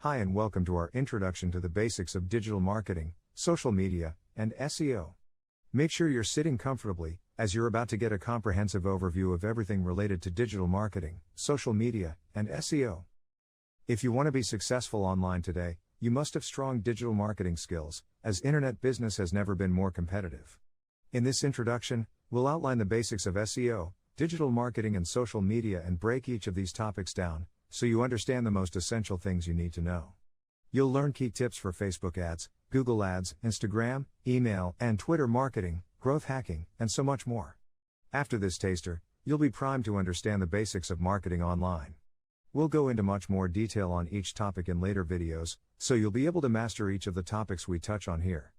Hi and welcome to our introduction to the basics of digital marketing, social media, and SEO. Make sure you're sitting comfortably, as you're about to get a comprehensive overview of everything related to digital marketing, social media, and SEO. If you want to be successful online today, you must have strong digital marketing skills, as internet business has never been more competitive. In this introduction, we'll outline the basics of SEO, digital marketing and social media and break each of these topics down, so you understand the most essential things you need to know. You'll learn key tips for Facebook ads, Google ads, Instagram, email, and Twitter marketing, growth hacking, and so much more. After this taster, you'll be primed to understand the basics of marketing online. We'll go into much more detail on each topic in later videos, so you'll be able to master each of the topics we touch on here.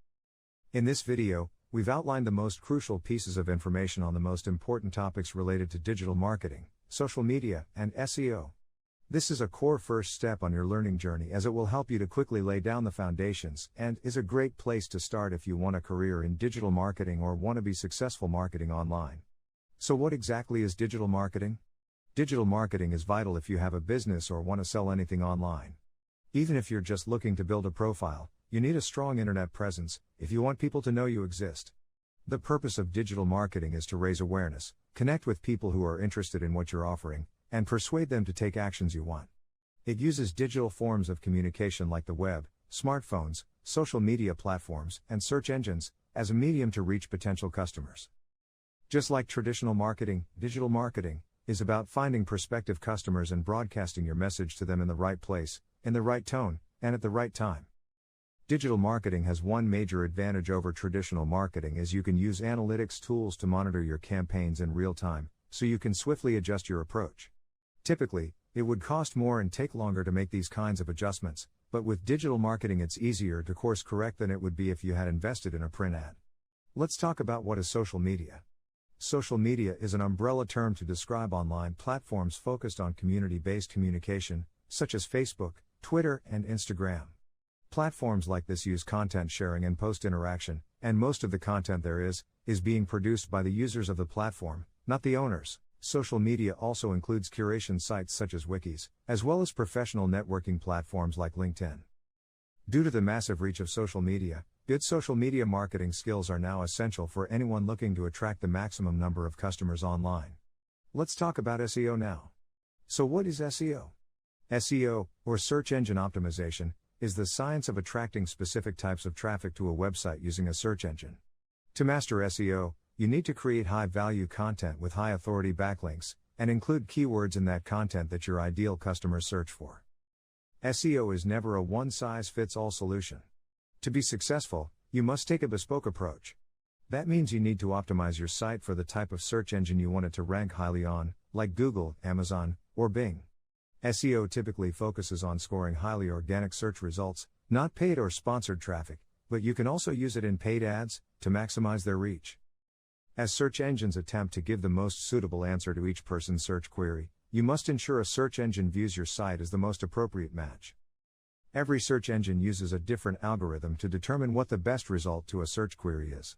In this video, we've outlined the most crucial pieces of information on the most important topics related to digital marketing, social media, and SEO. This is a core first step on your learning journey, as it will help you to quickly lay down the foundations and is a great place to start if you want a career in digital marketing or want to be successful marketing online. So what exactly is digital marketing? Digital marketing is vital if you have a business or want to sell anything online. Even if you're just looking to build a profile, you need a strong internet presence if you want people to know you exist. The purpose of digital marketing is to raise awareness, connect with people who are interested in what you're offering, and persuade them to take actions you want. It uses digital forms of communication like the web, smartphones, social media platforms, and search engines as a medium to reach potential customers. Just like traditional marketing, digital marketing is about finding prospective customers and broadcasting your message to them in the right place, in the right tone, and at the right time. Digital marketing has one major advantage over traditional marketing, as you can use analytics tools to monitor your campaigns in real time, so you can swiftly adjust your approach. Typically, it would cost more and take longer to make these kinds of adjustments, but with digital marketing it's easier to course correct than it would be if you had invested in a print ad. Let's talk about what is social media. Social media is an umbrella term to describe online platforms focused on community-based communication, such as Facebook, Twitter, and Instagram. Platforms like this use content sharing and post interaction, and most of the content there is being produced by the users of the platform, not the owners. Social media also includes curation sites such as wikis, as well as professional networking platforms like LinkedIn. Due to the massive reach of social media, good social media marketing skills are now essential for anyone looking to attract the maximum number of customers online. Let's talk about SEO now. So what is SEO? SEO, or search engine optimization, is the science of attracting specific types of traffic to a website using a search engine. To master SEO, you need to create high-value content with high-authority backlinks, and include keywords in that content that your ideal customers search for. SEO is never a one-size-fits-all solution. To be successful, you must take a bespoke approach. That means you need to optimize your site for the type of search engine you want it to rank highly on, like Google, Amazon, or Bing. SEO typically focuses on scoring highly organic search results, not paid or sponsored traffic, but you can also use it in paid ads to maximize their reach. As search engines attempt to give the most suitable answer to each person's search query, you must ensure a search engine views your site as the most appropriate match. Every search engine uses a different algorithm to determine what the best result to a search query is.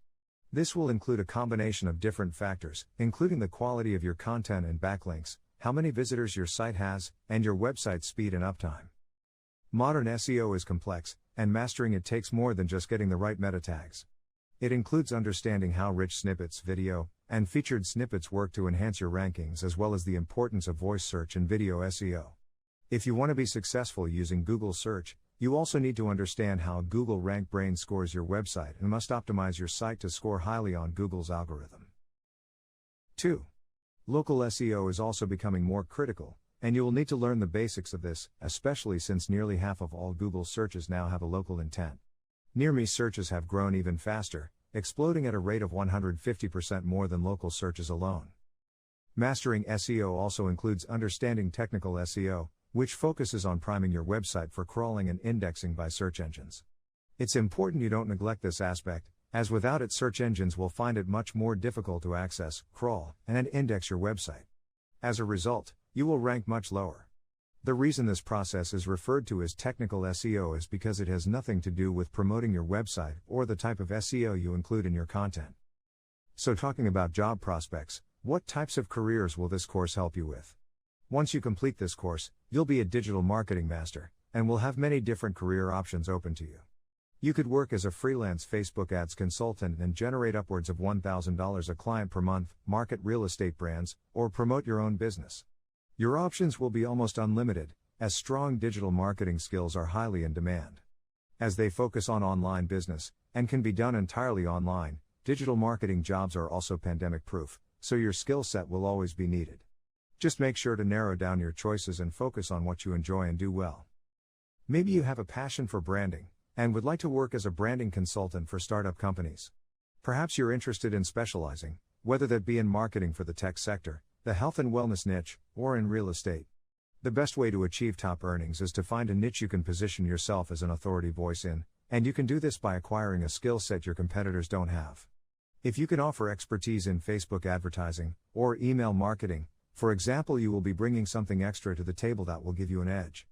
This will include a combination of different factors, including the quality of your content and backlinks, how many visitors your site has, and your website's speed and uptime. Modern SEO is complex, and mastering it takes more than just getting the right meta tags. It includes understanding how rich snippets, video, and featured snippets work to enhance your rankings, as well as the importance of voice search and video SEO. If you want to be successful using Google search, you also need to understand how Google Rank Brain scores your website and must optimize your site to score highly on Google's algorithm. 2. Local SEO is also becoming more critical, and you will need to learn the basics of this, especially since nearly half of all Google searches now have a local intent. Near-me searches have grown even faster, exploding at a rate of 150% more than local searches alone. Mastering SEO also includes understanding technical SEO, which focuses on priming your website for crawling and indexing by search engines. It's important you don't neglect this aspect, as without it search engines will find it much more difficult to access, crawl, and index your website. As a result, you will rank much lower. The reason this process is referred to as technical SEO is because it has nothing to do with promoting your website or the type of SEO you include in your content. So talking about job prospects, what types of careers will this course help you with? Once you complete this course, you'll be a digital marketing master, and will have many different career options open to you. You could work as a freelance Facebook ads consultant and generate upwards of $1,000 a client per month, market real estate brands, or promote your own business. Your options will be almost unlimited, as strong digital marketing skills are highly in demand. As they focus on online business, and can be done entirely online, digital marketing jobs are also pandemic-proof, so your skill set will always be needed. Just make sure to narrow down your choices and focus on what you enjoy and do well. Maybe you have a passion for branding, and would like to work as a branding consultant for startup companies. Perhaps you're interested in specializing, whether that be in marketing for the tech sector, the health and wellness niche, or in real estate. The best way to achieve top earnings is to find a niche you can position yourself as an authority voice in, and you can do this by acquiring a skill set your competitors don't have. If you can offer expertise in Facebook advertising, or email marketing, for example, you will be bringing something extra to the table that will give you an edge.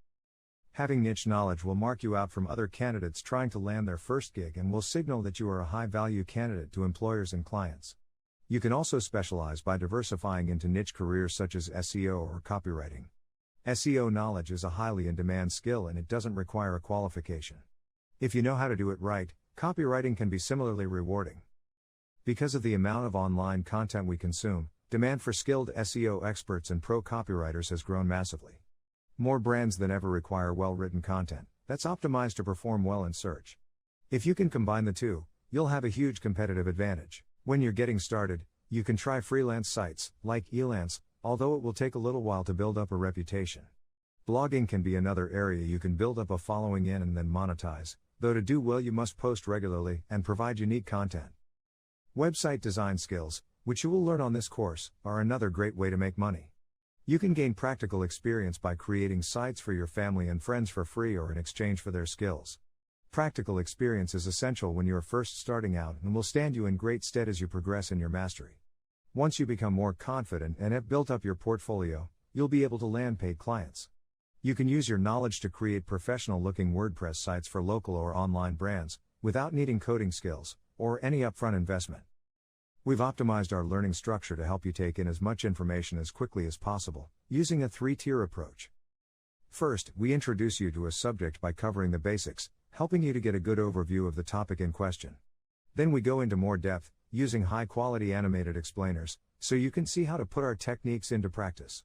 Having niche knowledge will mark you out from other candidates trying to land their first gig and will signal that you are a high-value candidate to employers and clients. You can also specialize by diversifying into niche careers such as SEO or copywriting. SEO knowledge is a highly in-demand skill and it doesn't require a qualification. If you know how to do it right, copywriting can be similarly rewarding. Because of the amount of online content we consume, demand for skilled SEO experts and pro copywriters has grown massively. More brands than ever require well-written content that's optimized to perform well in search. If you can combine the two, you'll have a huge competitive advantage. When you're getting started, you can try freelance sites, like Elance, although it will take a little while to build up a reputation. Blogging can be another area you can build up a following in and then monetize, though to do well you must post regularly and provide unique content. Website design skills, which you will learn on this course, are another great way to make money. You can gain practical experience by creating sites for your family and friends for free or in exchange for their skills. Practical experience is essential when you are first starting out and will stand you in great stead as you progress in your mastery. Once you become more confident and have built up your portfolio, you'll be able to land paid clients. You can use your knowledge to create professional-looking WordPress sites for local or online brands, without needing coding skills, or any upfront investment. We've optimized our learning structure to help you take in as much information as quickly as possible, using a 3-tier approach. First, we introduce you to a subject by covering the basics, helping you to get a good overview of the topic in question. Then we go into more depth, using high-quality animated explainers, so you can see how to put our techniques into practice.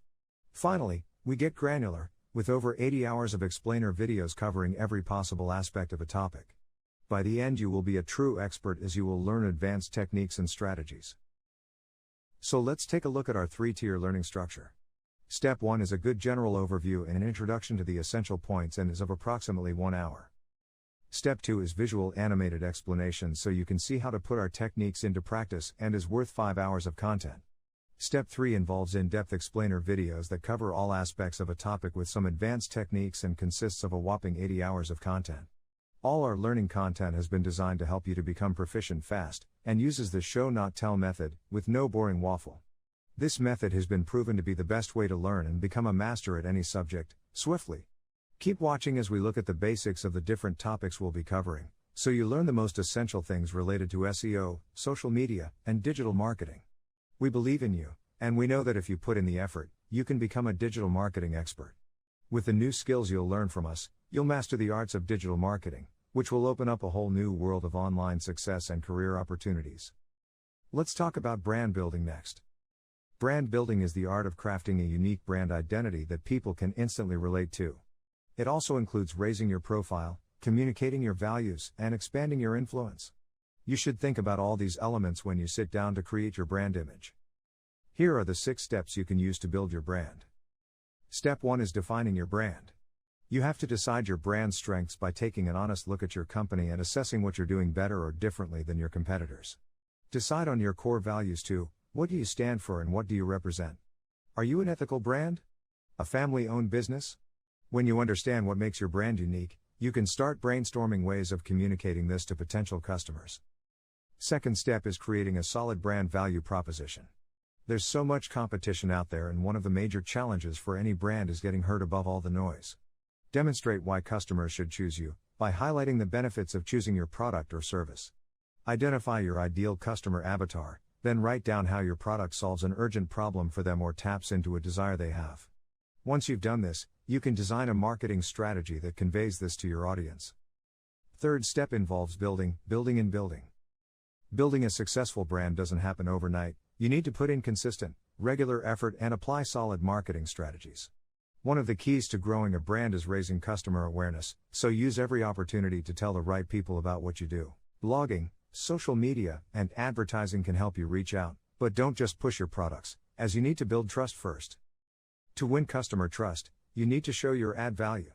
Finally, we get granular, with over 80 hours of explainer videos covering every possible aspect of a topic. By the end you will be a true expert as you will learn advanced techniques and strategies. So let's take a look at our 3-tier learning structure. Step 1 is a good general overview and an introduction to the essential points and is of approximately 1 hour. Step 2 is visual animated explanations so you can see how to put our techniques into practice and is worth 5 hours of content. Step 3 involves in-depth explainer videos that cover all aspects of a topic with some advanced techniques and consists of a whopping 80 hours of content. All our learning content has been designed to help you to become proficient fast, and uses the show not tell method, with no boring waffle. This method has been proven to be the best way to learn and become a master at any subject, swiftly. Keep watching as we look at the basics of the different topics we'll be covering, so you learn the most essential things related to SEO, social media, and digital marketing. We believe in you, and we know that if you put in the effort, you can become a digital marketing expert. With the new skills you'll learn from us, you'll master the arts of digital marketing, which will open up a whole new world of online success and career opportunities. Let's talk about brand building next. Brand building is the art of crafting a unique brand identity that people can instantly relate to. It also includes raising your profile, communicating your values, and expanding your influence. You should think about all these elements when you sit down to create your brand image. Here are the 6 steps you can use to build your brand. Step 1 is defining your brand. You have to decide your brand strengths by taking an honest look at your company and assessing what you're doing better or differently than your competitors. Decide on your core values too. What do you stand for and what do you represent? Are you an ethical brand? A family-owned business? When you understand what makes your brand unique, you can start brainstorming ways of communicating this to potential customers. Second step is creating a solid brand value proposition. There's so much competition out there, and one of the major challenges for any brand is getting heard above all the noise. Demonstrate why customers should choose you, by highlighting the benefits of choosing your product or service. Identify your ideal customer avatar, then write down how your product solves an urgent problem for them or taps into a desire they have. Once you've done this, you can design a marketing strategy that conveys this to your audience. Third step involves building. Building a successful brand doesn't happen overnight. You need to put in consistent, regular effort and apply solid marketing strategies. One of the keys to growing a brand is raising customer awareness, so use every opportunity to tell the right people about what you do. Blogging, social media, and advertising can help you reach out, but don't just push your products, as you need to build trust first. To win customer trust, you need to show your add value.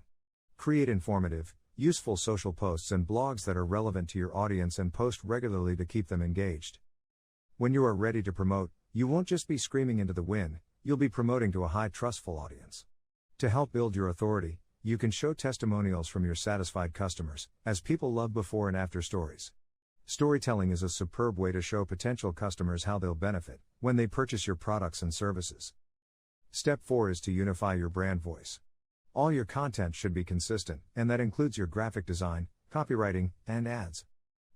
Create informative, useful social posts and blogs that are relevant to your audience and post regularly to keep them engaged. When you are ready to promote, you won't just be screaming into the wind, you'll be promoting to a high trustful audience. To help build your authority, you can show testimonials from your satisfied customers, as people love before and after stories. Storytelling is a superb way to show potential customers how they'll benefit when they purchase your products and services. Step 4 is to unify your brand voice. All your content should be consistent, and that includes your graphic design, copywriting, and ads.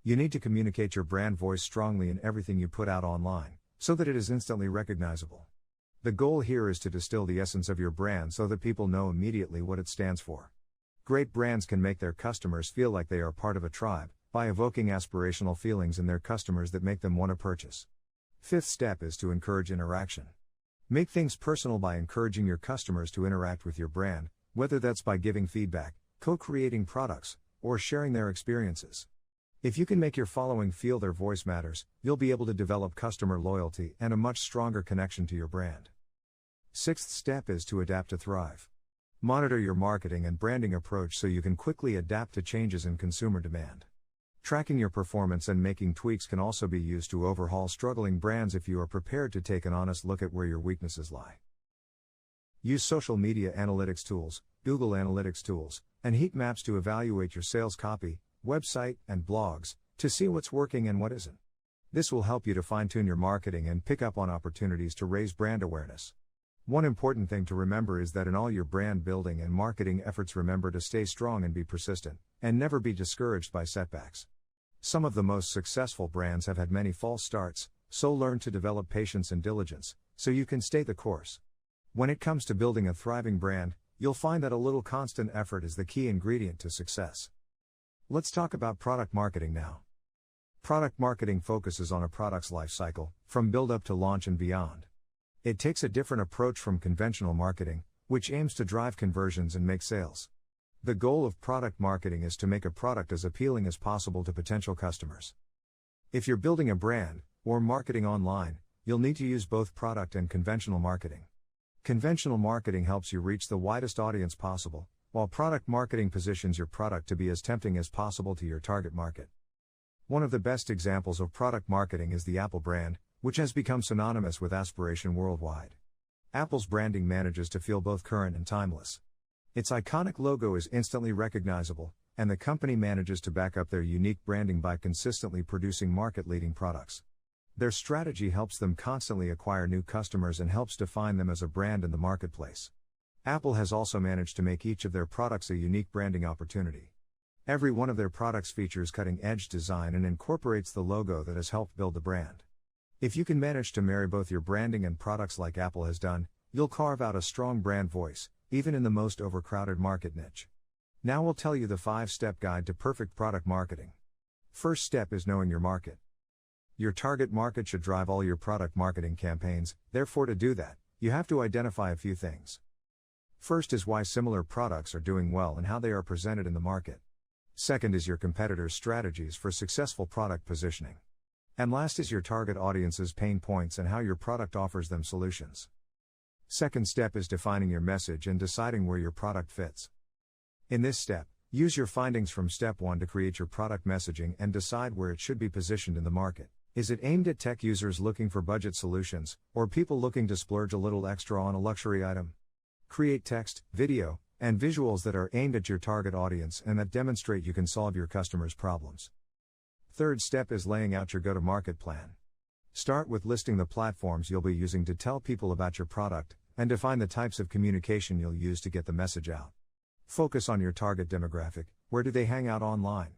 You need to communicate your brand voice strongly in everything you put out online, so that it is instantly recognizable. The goal here is to distill the essence of your brand so that people know immediately what it stands for. Great brands can make their customers feel like they are part of a tribe, by evoking aspirational feelings in their customers that make them want to purchase. Fifth step is to encourage interaction. Make things personal by encouraging your customers to interact with your brand, whether that's by giving feedback, co-creating products, or sharing their experiences. If you can make your following feel their voice matters, you'll be able to develop customer loyalty and a much stronger connection to your brand. Sixth step is to adapt to thrive. Monitor your marketing and branding approach so you can quickly adapt to changes in consumer demand. Tracking your performance and making tweaks can also be used to overhaul struggling brands if you are prepared to take an honest look at where your weaknesses lie. Use social media analytics tools, Google Analytics tools, and heat maps to evaluate your sales copy, website, and blogs, to see what's working and what isn't. This will help you to fine-tune your marketing and pick up on opportunities to raise brand awareness. One important thing to remember is that in all your brand building and marketing efforts, remember to stay strong and be persistent, and never be discouraged by setbacks. Some of the most successful brands have had many false starts, so learn to develop patience and diligence, so you can stay the course. When it comes to building a thriving brand, you'll find that a little constant effort is the key ingredient to success. Let's talk about product marketing now. Product marketing focuses on a product's life cycle, from build-up to launch and beyond. It takes a different approach from conventional marketing, which aims to drive conversions and make sales. The goal of product marketing is to make a product as appealing as possible to potential customers. If you're building a brand, or marketing online, you'll need to use both product and conventional marketing. Conventional marketing helps you reach the widest audience possible, while product marketing positions your product to be as tempting as possible to your target market. One of the best examples of product marketing is the Apple brand, which has become synonymous with aspiration worldwide. Apple's branding manages to feel both current and timeless. Its iconic logo is instantly recognizable, and the company manages to back up their unique branding by consistently producing market-leading products. Their strategy helps them constantly acquire new customers and helps define them as a brand in the marketplace. Apple has also managed to make each of their products a unique branding opportunity. Every one of their products features cutting-edge design and incorporates the logo that has helped build the brand. If you can manage to marry both your branding and products like Apple has done, you'll carve out a strong brand voice, even in the most overcrowded market niche. Now we'll tell you the 5-step guide to perfect product marketing. First step is knowing your market. Your target market should drive all your product marketing campaigns, therefore to do that, you have to identify a few things. First is why similar products are doing well and how they are presented in the market. Second is your competitors' strategies for successful product positioning. And last is your target audience's pain points and how your product offers them solutions. Second step is defining your message and deciding where your product fits. In this step, use your findings from step 1 to create your product messaging and decide where it should be positioned in the market. Is it aimed at tech users looking for budget solutions, or people looking to splurge a little extra on a luxury item? Create text, video, and visuals that are aimed at your target audience and that demonstrate you can solve your customers' problems. Third step is laying out your go-to-market plan. Start with listing the platforms you'll be using to tell people about your product, and define the types of communication you'll use to get the message out. Focus on your target demographic. Where do they hang out online?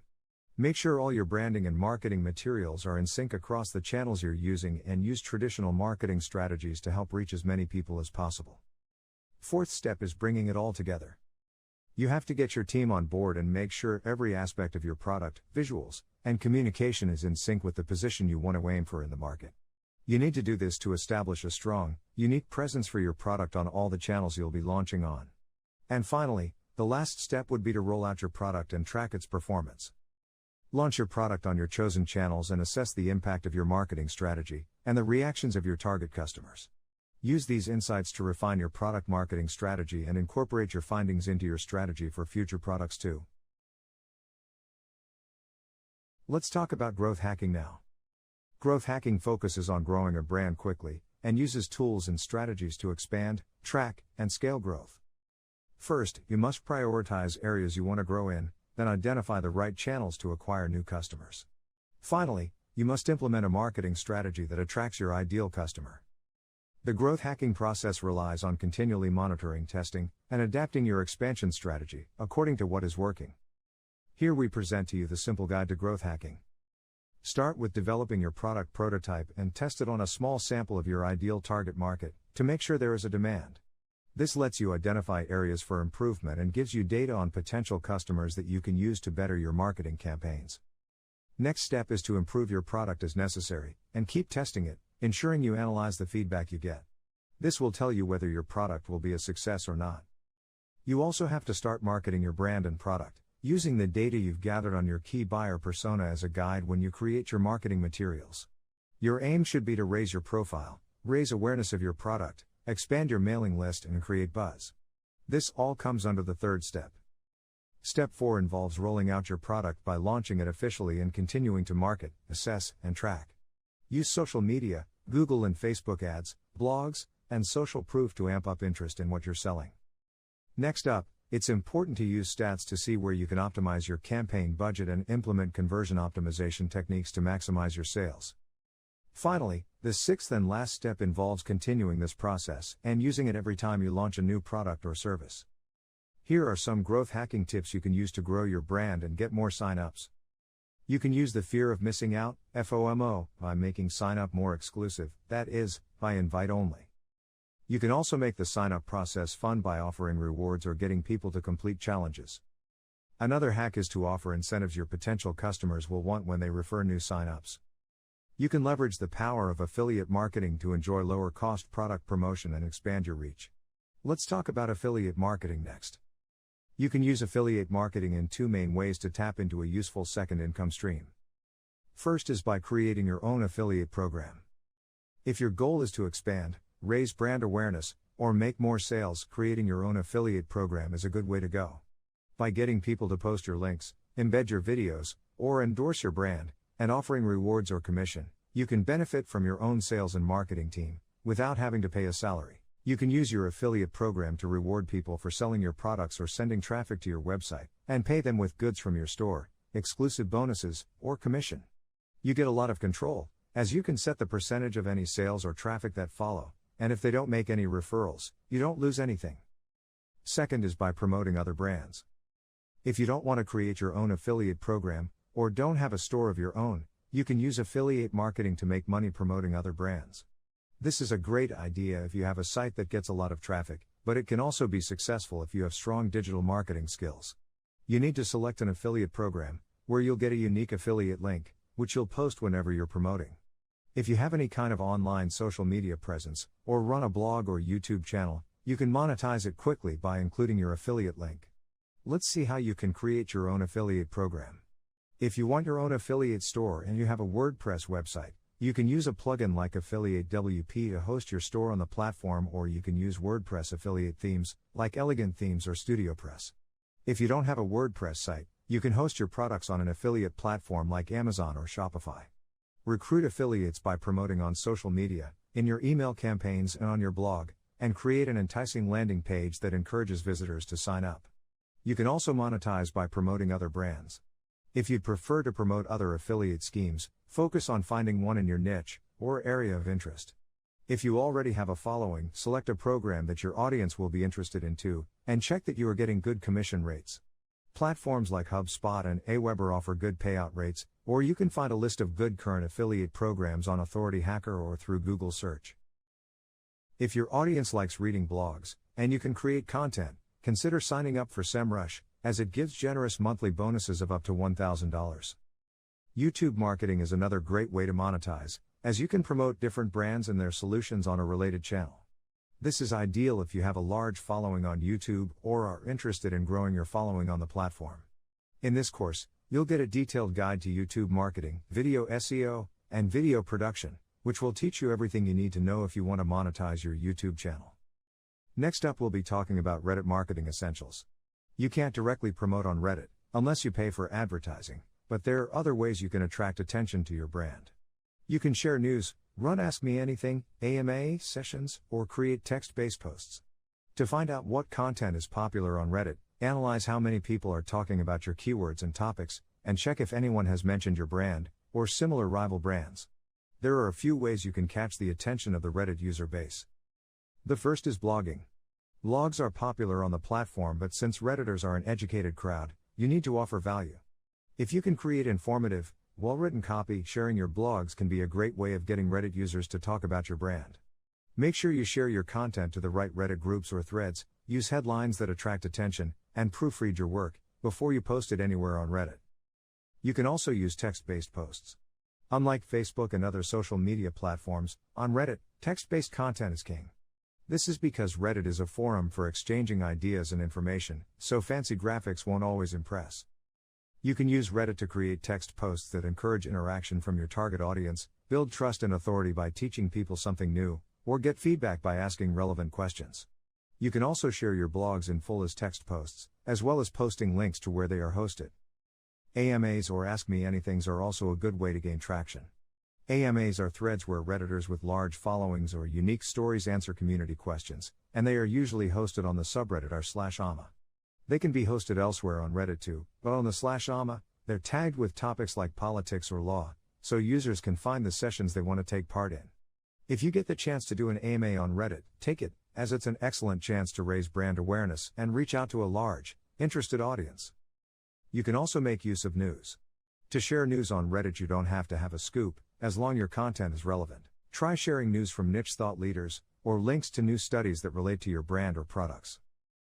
Make sure all your branding and marketing materials are in sync across the channels you're using, and use traditional marketing strategies to help reach as many people as possible. Fourth step is bringing it all together. You have to get your team on board and make sure every aspect of your product, visuals, and communication is in sync with the position you want to aim for in the market. You need to do this to establish a strong, unique presence for your product on all the channels you'll be launching on. And finally, the last step would be to roll out your product and track its performance. Launch your product on your chosen channels and assess the impact of your marketing strategy and the reactions of your target customers. Use these insights to refine your product marketing strategy and incorporate your findings into your strategy for future products too. Let's talk about growth hacking now. Growth hacking focuses on growing a brand quickly and uses tools and strategies to expand, track, and scale growth. First, you must prioritize areas you want to grow in, then identify the right channels to acquire new customers. Finally, you must implement a marketing strategy that attracts your ideal customer. The growth hacking process relies on continually monitoring, testing, and adapting your expansion strategy according to what is working. Here we present to you the simple guide to growth hacking. Start with developing your product prototype and test it on a small sample of your ideal target market to make sure there is a demand. This lets you identify areas for improvement and gives you data on potential customers that you can use to better your marketing campaigns. Next step is to improve your product as necessary and keep testing it, ensuring you analyze the feedback you get. This will tell you whether your product will be a success or not. You also have to start marketing your brand and product, using the data you've gathered on your key buyer persona as a guide when you create your marketing materials. Your aim should be to raise your profile, raise awareness of your product, expand your mailing list, and create buzz. This all comes under the third step. Step 4 involves rolling out your product by launching it officially and continuing to market, assess, and track. Use social media, Google and Facebook ads, blogs, and social proof to amp up interest in what you're selling. Next up, it's important to use stats to see where you can optimize your campaign budget and implement conversion optimization techniques to maximize your sales. Finally, the sixth and last step involves continuing this process and using it every time you launch a new product or service. Here are some growth hacking tips you can use to grow your brand and get more sign-ups. You can use the fear of missing out, FOMO, by making sign-up more exclusive, that is, by invite only. You can also make the sign-up process fun by offering rewards or getting people to complete challenges. Another hack is to offer incentives your potential customers will want when they refer new sign-ups. You can leverage the power of affiliate marketing to enjoy lower-cost product promotion and expand your reach. Let's talk about affiliate marketing next. You can use affiliate marketing in two main ways to tap into a useful second income stream. First is by creating your own affiliate program. If your goal is to expand, raise brand awareness, or make more sales, creating your own affiliate program is a good way to go. By getting people to post your links, embed your videos, or endorse your brand, and offering rewards or commission, you can benefit from your own sales and marketing team, without having to pay a salary. You can use your affiliate program to reward people for selling your products or sending traffic to your website, and pay them with goods from your store, exclusive bonuses, or commission. You get a lot of control, as you can set the percentage of any sales or traffic that follow, and if they don't make any referrals, you don't lose anything. Second is by promoting other brands. If you don't want to create your own affiliate program, or don't have a store of your own, you can use affiliate marketing to make money promoting other brands. This is a great idea if you have a site that gets a lot of traffic, but it can also be successful if you have strong digital marketing skills. You need to select an affiliate program, where you'll get a unique affiliate link, which you'll post whenever you're promoting. If you have any kind of online social media presence, or run a blog or YouTube channel, you can monetize it quickly by including your affiliate link. Let's see how you can create your own affiliate program. If you want your own affiliate store and you have a WordPress website, you can use a plugin like Affiliate WP to host your store on the platform, or you can use WordPress affiliate themes, like Elegant Themes or StudioPress. If you don't have a WordPress site, you can host your products on an affiliate platform like Amazon or Shopify. Recruit affiliates by promoting on social media, in your email campaigns and on your blog, and create an enticing landing page that encourages visitors to sign up. You can also monetize by promoting other brands. If you'd prefer to promote other affiliate schemes, focus on finding one in your niche, or area of interest. If you already have a following, select a program that your audience will be interested in too, and check that you are getting good commission rates. Platforms like HubSpot and Aweber offer good payout rates, or you can find a list of good current affiliate programs on Authority Hacker or through Google search. If your audience likes reading blogs, and you can create content, consider signing up for SEMrush, as it gives generous monthly bonuses of up to $1,000. YouTube marketing is another great way to monetize, as you can promote different brands and their solutions on a related channel. This is ideal if you have a large following on YouTube or are interested in growing your following on the platform. In this course, you'll get a detailed guide to YouTube marketing, video SEO, and video production, which will teach you everything you need to know if you want to monetize your YouTube channel. Next up, we'll be talking about Reddit marketing essentials. You can't directly promote on Reddit, unless you pay for advertising, but there are other ways you can attract attention to your brand. You can share news, run Ask Me Anything, AMA sessions, or create text-based posts. To find out what content is popular on Reddit, analyze how many people are talking about your keywords and topics, and check if anyone has mentioned your brand, or similar rival brands. There are a few ways you can catch the attention of the Reddit user base. The first is blogging. Blogs are popular on the platform, but since Redditors are an educated crowd, you need to offer value. If you can create informative, well-written copy, sharing your blogs can be a great way of getting Reddit users to talk about your brand. Make sure you share your content to the right Reddit groups or threads, use headlines that attract attention, and proofread your work before you post it anywhere on Reddit. You can also use text-based posts. Unlike Facebook and other social media platforms, on Reddit, text-based content is king. This is because Reddit is a forum for exchanging ideas and information, so fancy graphics won't always impress. You can use Reddit to create text posts that encourage interaction from your target audience, build trust and authority by teaching people something new, or get feedback by asking relevant questions. You can also share your blogs in full as text posts, as well as posting links to where they are hosted. AMAs or Ask Me Anythings are also a good way to gain traction. AMAs are threads where Redditors with large followings or unique stories answer community questions, and they are usually hosted on the subreddit r/ama. They can be hosted elsewhere on Reddit too, but on the /ama, they're tagged with topics like politics or law, so users can find the sessions they want to take part in. If you get the chance to do an AMA on Reddit, take it, as it's an excellent chance to raise brand awareness and reach out to a large, interested audience. You can also make use of news. To share news on Reddit, you don't have to have a scoop, as long as your content is relevant. Try sharing news from niche thought leaders, or links to new studies that relate to your brand or products.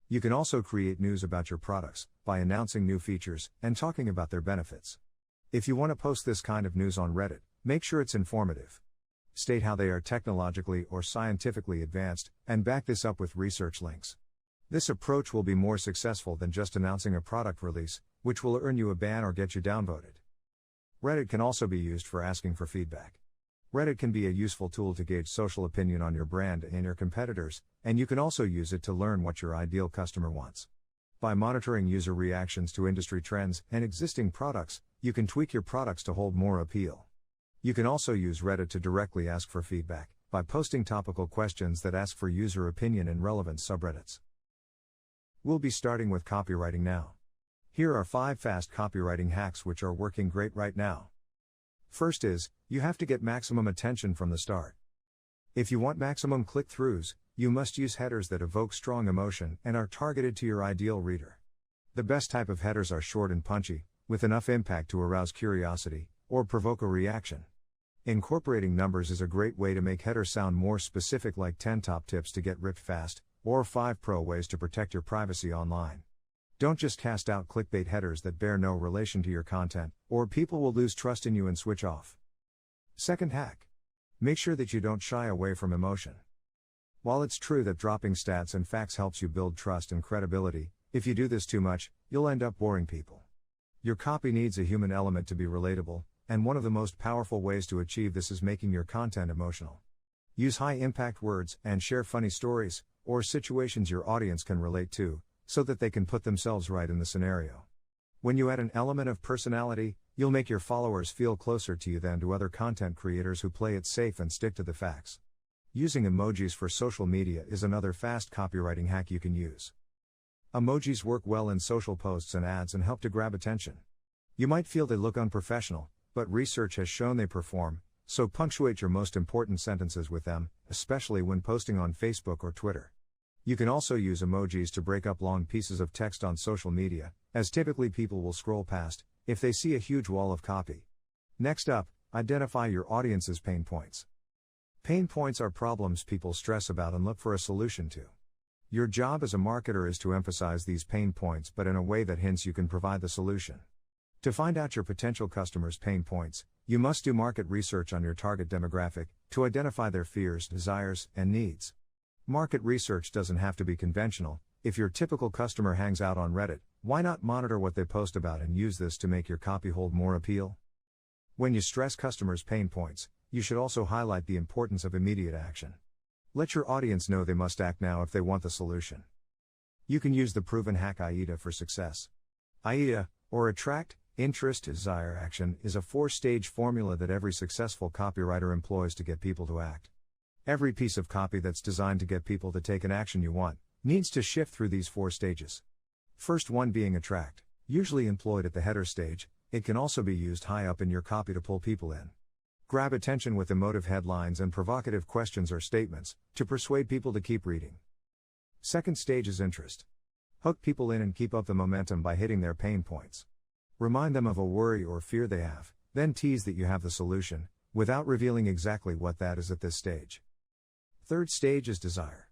You can also create news about your products, by announcing new features, and talking about their benefits. If you want to post this kind of news on Reddit, make sure it's informative. State how they are technologically or scientifically advanced, and back this up with research links. This approach will be more successful than just announcing a product release, which will earn you a ban or get you downvoted. Reddit can also be used for asking for feedback. Reddit can be a useful tool to gauge social opinion on your brand and your competitors, and you can also use it to learn what your ideal customer wants. By monitoring user reactions to industry trends and existing products, you can tweak your products to hold more appeal. You can also use Reddit to directly ask for feedback, by posting topical questions that ask for user opinion in relevant subreddits. We'll be starting with copywriting now. Here are 5 fast copywriting hacks which are working great right now. First is, you have to get maximum attention from the start. If you want maximum click-throughs, you must use headers that evoke strong emotion and are targeted to your ideal reader. The best type of headers are short and punchy, with enough impact to arouse curiosity, or provoke a reaction. Incorporating numbers is a great way to make headers sound more specific, like 10 top tips to get ripped fast, or 5 pro ways to protect your privacy online. Don't just cast out clickbait headers that bear no relation to your content, or people will lose trust in you and switch off. Second hack. Make sure that you don't shy away from emotion. While it's true that dropping stats and facts helps you build trust and credibility, if you do this too much, you'll end up boring people. Your copy needs a human element to be relatable, and one of the most powerful ways to achieve this is making your content emotional. Use high-impact words and share funny stories, or situations your audience can relate to, so that they can put themselves right in the scenario. When you add an element of personality, you'll make your followers feel closer to you than to other content creators who play it safe and stick to the facts. Using emojis for social media is another fast copywriting hack you can use. Emojis work well in social posts and ads and help to grab attention. You might feel they look unprofessional, but research has shown they perform, so punctuate your most important sentences with them, especially when posting on Facebook or Twitter. You can also use emojis to break up long pieces of text on social media, as typically people will scroll past if they see a huge wall of copy. Next up, identify your audience's pain points. Pain points are problems people stress about and look for a solution to. Your job as a marketer is to emphasize these pain points, but in a way that hints you can provide the solution. To find out your potential customers' pain points, you must do market research on your target demographic to identify their fears, desires, and needs. Market research doesn't have to be conventional. If your typical customer hangs out on Reddit, why not monitor what they post about and use this to make your copy hold more appeal? When you stress customers' pain points, you should also highlight the importance of immediate action. Let your audience know they must act now if they want the solution. You can use the proven hack AIDA for success. AIDA, or Attract, Interest, Desire, Action, is a 4-stage formula that every successful copywriter employs to get people to act. Every piece of copy that's designed to get people to take an action you want needs to shift through these 4 stages. First one being attract, usually employed at the header stage. It can also be used high up in your copy to pull people in. Grab attention with emotive headlines and provocative questions or statements to persuade people to keep reading. Second stage is interest. Hook people in and keep up the momentum by hitting their pain points. Remind them of a worry or fear they have, then tease that you have the solution, without revealing exactly what that is at this stage. Third stage is desire.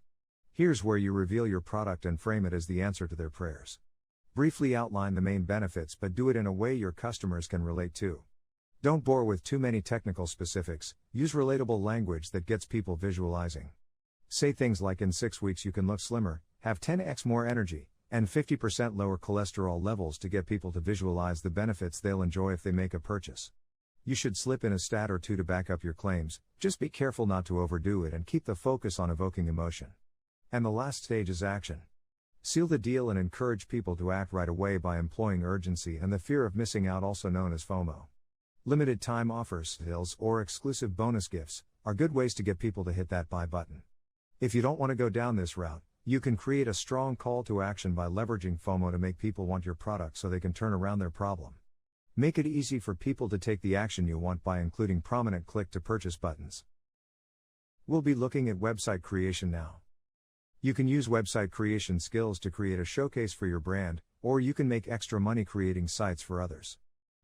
Here's where you reveal your product and frame it as the answer to their prayers. Briefly outline the main benefits, but do it in a way your customers can relate to. Don't bore with too many technical specifics, use relatable language that gets people visualizing. Say things like, in 6 weeks you can look slimmer, have 10x more energy, and 50% lower cholesterol levels, to get people to visualize the benefits they'll enjoy if they make a purchase. You should slip in a stat or two to back up your claims, just be careful not to overdo it and keep the focus on evoking emotion. And the last stage is action. Seal the deal and encourage people to act right away by employing urgency and the fear of missing out, also known as FOMO. Limited time offers, deals, or exclusive bonus gifts are good ways to get people to hit that buy button. If you don't want to go down this route, you can create a strong call to action by leveraging FOMO to make people want your product so they can turn around their problem. Make it easy for people to take the action you want by including prominent click to purchase buttons. We'll be looking at website creation now. You can use website creation skills to create a showcase for your brand, or you can make extra money creating sites for others.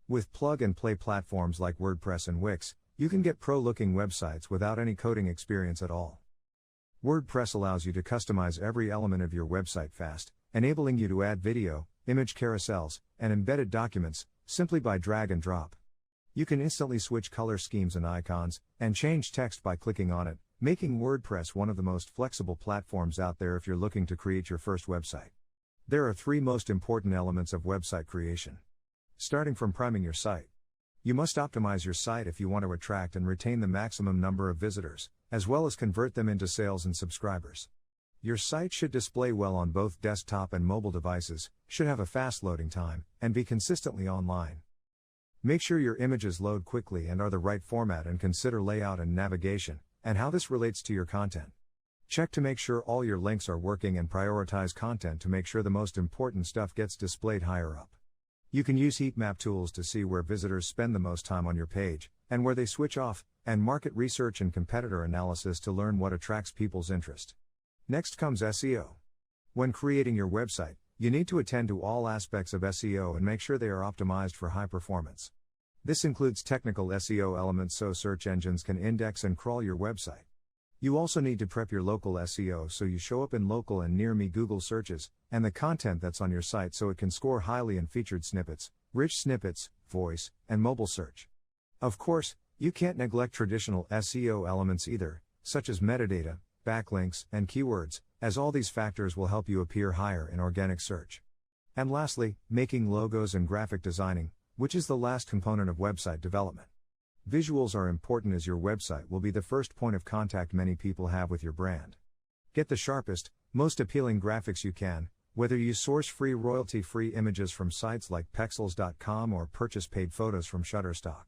With plug-and-play platforms like WordPress and Wix, you can get pro-looking websites without any coding experience at all. WordPress allows you to customize every element of your website fast, enabling you to add video, image carousels, and embedded documents, simply by drag and drop. You can instantly switch color schemes and icons, and change text by clicking on it, making WordPress one of the most flexible platforms out there if you're looking to create your first website. There are 3 most important elements of website creation. Starting from priming your site. You must optimize your site if you want to attract and retain the maximum number of visitors, as well as convert them into sales and subscribers. Your site should display well on both desktop and mobile devices, should have a fast loading time, and be consistently online. Make sure your images load quickly and are the right format, and consider layout and navigation, and how this relates to your content. Check to make sure all your links are working, and prioritize content to make sure the most important stuff gets displayed higher up. You can use heat map tools to see where visitors spend the most time on your page, and where they switch off, and market research and competitor analysis to learn what attracts people's interest. Next comes SEO. When creating your website, you need to attend to all aspects of SEO and make sure they are optimized for high performance. This includes technical SEO elements so search engines can index and crawl your website. You also need to prep your local SEO so you show up in local and near me Google searches, and the content that's on your site so it can score highly in featured snippets, rich snippets, voice, and mobile search. Of course, you can't neglect traditional SEO elements either, such as metadata, backlinks, and keywords, as all these factors will help you appear higher in organic search. And lastly, making logos and graphic designing, which is the last component of website development. Visuals are important as your website will be the first point of contact many people have with your brand. Get the sharpest, most appealing graphics you can, whether you source free royalty-free images from sites like Pexels.com or purchase paid photos from Shutterstock.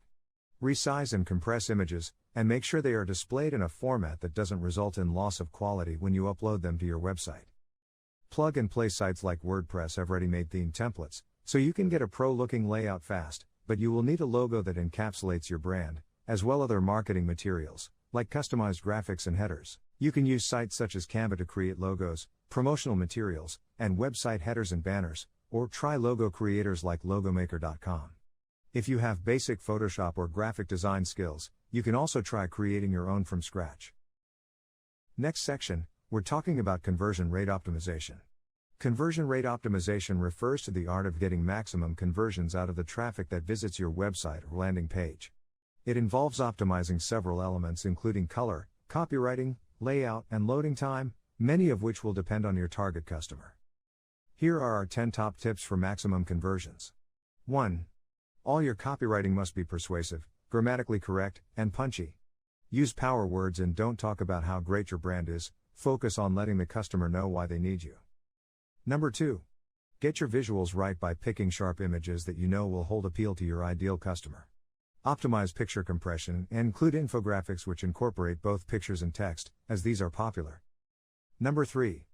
Resize and compress images, and make sure they are displayed in a format that doesn't result in loss of quality when you upload them to your website. Plug-and-play sites like WordPress have ready-made theme templates, so you can get a pro-looking layout fast, but you will need a logo that encapsulates your brand, as well as other marketing materials, like customized graphics and headers. You can use sites such as Canva to create logos, promotional materials, and website headers and banners, or try logo creators like logomaker.com. If you have basic Photoshop or graphic design skills, you can also try creating your own from scratch. Next section, we're talking about conversion rate optimization. Conversion rate optimization refers to the art of getting maximum conversions out of the traffic that visits your website or landing page. It involves optimizing several elements including color, copywriting, layout, and loading time, many of which will depend on your target customer. Here are our 10 top tips for maximum conversions. 1. All your copywriting must be persuasive, grammatically correct, and punchy. Use power words and don't talk about how great your brand is, focus on letting the customer know why they need you. Number 2. Get your visuals right by picking sharp images that you know will hold appeal to your ideal customer. Optimize picture compression and include infographics which incorporate both pictures and text, as these are popular. Number 3.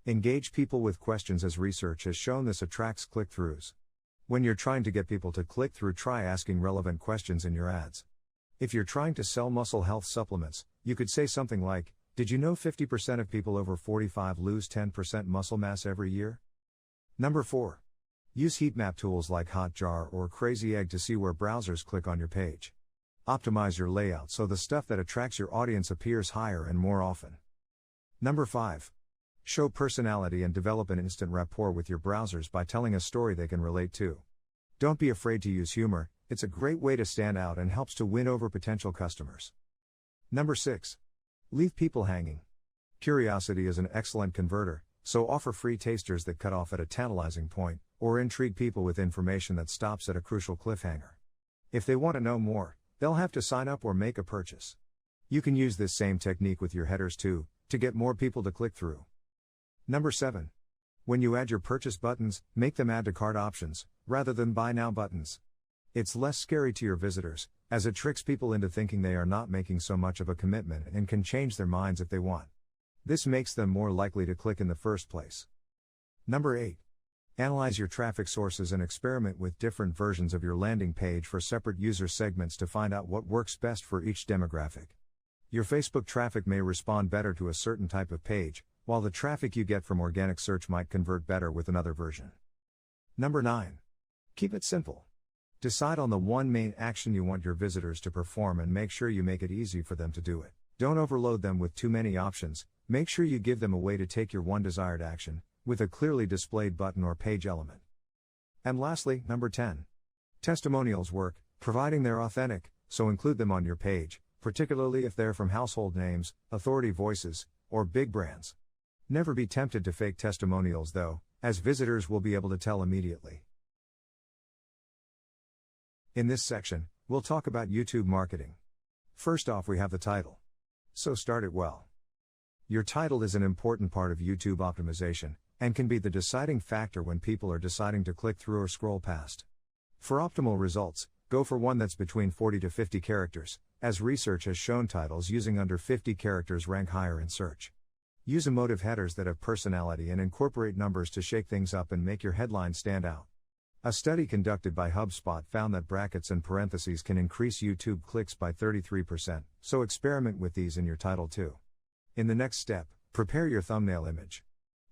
Engage people with questions as research has shown this attracts click-throughs. When you're trying to get people to click through, try asking relevant questions in your ads. If you're trying to sell muscle health supplements, you could say something like, "Did you know 50% of people over 45 lose 10% muscle mass every year?" Number 4. Use heat map tools like Hotjar or Crazy Egg to see where browsers click on your page. Optimize your layout so the stuff that attracts your audience appears higher and more often. Number 5. Show personality and develop an instant rapport with your browsers by telling a story they can relate to. Don't be afraid to use humor, it's a great way to stand out and helps to win over potential customers. Number 6. Leave people hanging. Curiosity is an excellent converter, so offer free tasters that cut off at a tantalizing point, or intrigue people with information that stops at a crucial cliffhanger. If they want to know more, they'll have to sign up or make a purchase. You can use this same technique with your headers too, to get more people to click through. Number 7. When you add your purchase buttons, make them add to cart options, rather than buy now buttons. It's less scary to your visitors, as it tricks people into thinking they are not making so much of a commitment and can change their minds if they want. This makes them more likely to click in the first place. Number 8. Analyze your traffic sources and experiment with different versions of your landing page for separate user segments to find out what works best for each demographic. Your Facebook traffic may respond better to a certain type of page, while the traffic you get from organic search might convert better with another version. Number 9. Keep it simple. Decide on the one main action you want your visitors to perform and make sure you make it easy for them to do it. Don't overload them with too many options, make sure you give them a way to take your one desired action, with a clearly displayed button or page element. And lastly, number 10. Testimonials work, providing they're authentic, so include them on your page, particularly if they're from household names, authority voices, or big brands. Never be tempted to fake testimonials though, as visitors will be able to tell immediately. In this section, we'll talk about YouTube marketing. First off, we have the title. So start it well. Your title is an important part of YouTube optimization, and can be the deciding factor when people are deciding to click through or scroll past. For optimal results, go for one that's between 40 to 50 characters, as research has shown titles using under 50 characters rank higher in search. Use emotive headers that have personality and incorporate numbers to shake things up and make your headline stand out. A study conducted by HubSpot found that brackets and parentheses can increase YouTube clicks by 33%, so experiment with these in your title too. In the next step, prepare your thumbnail image.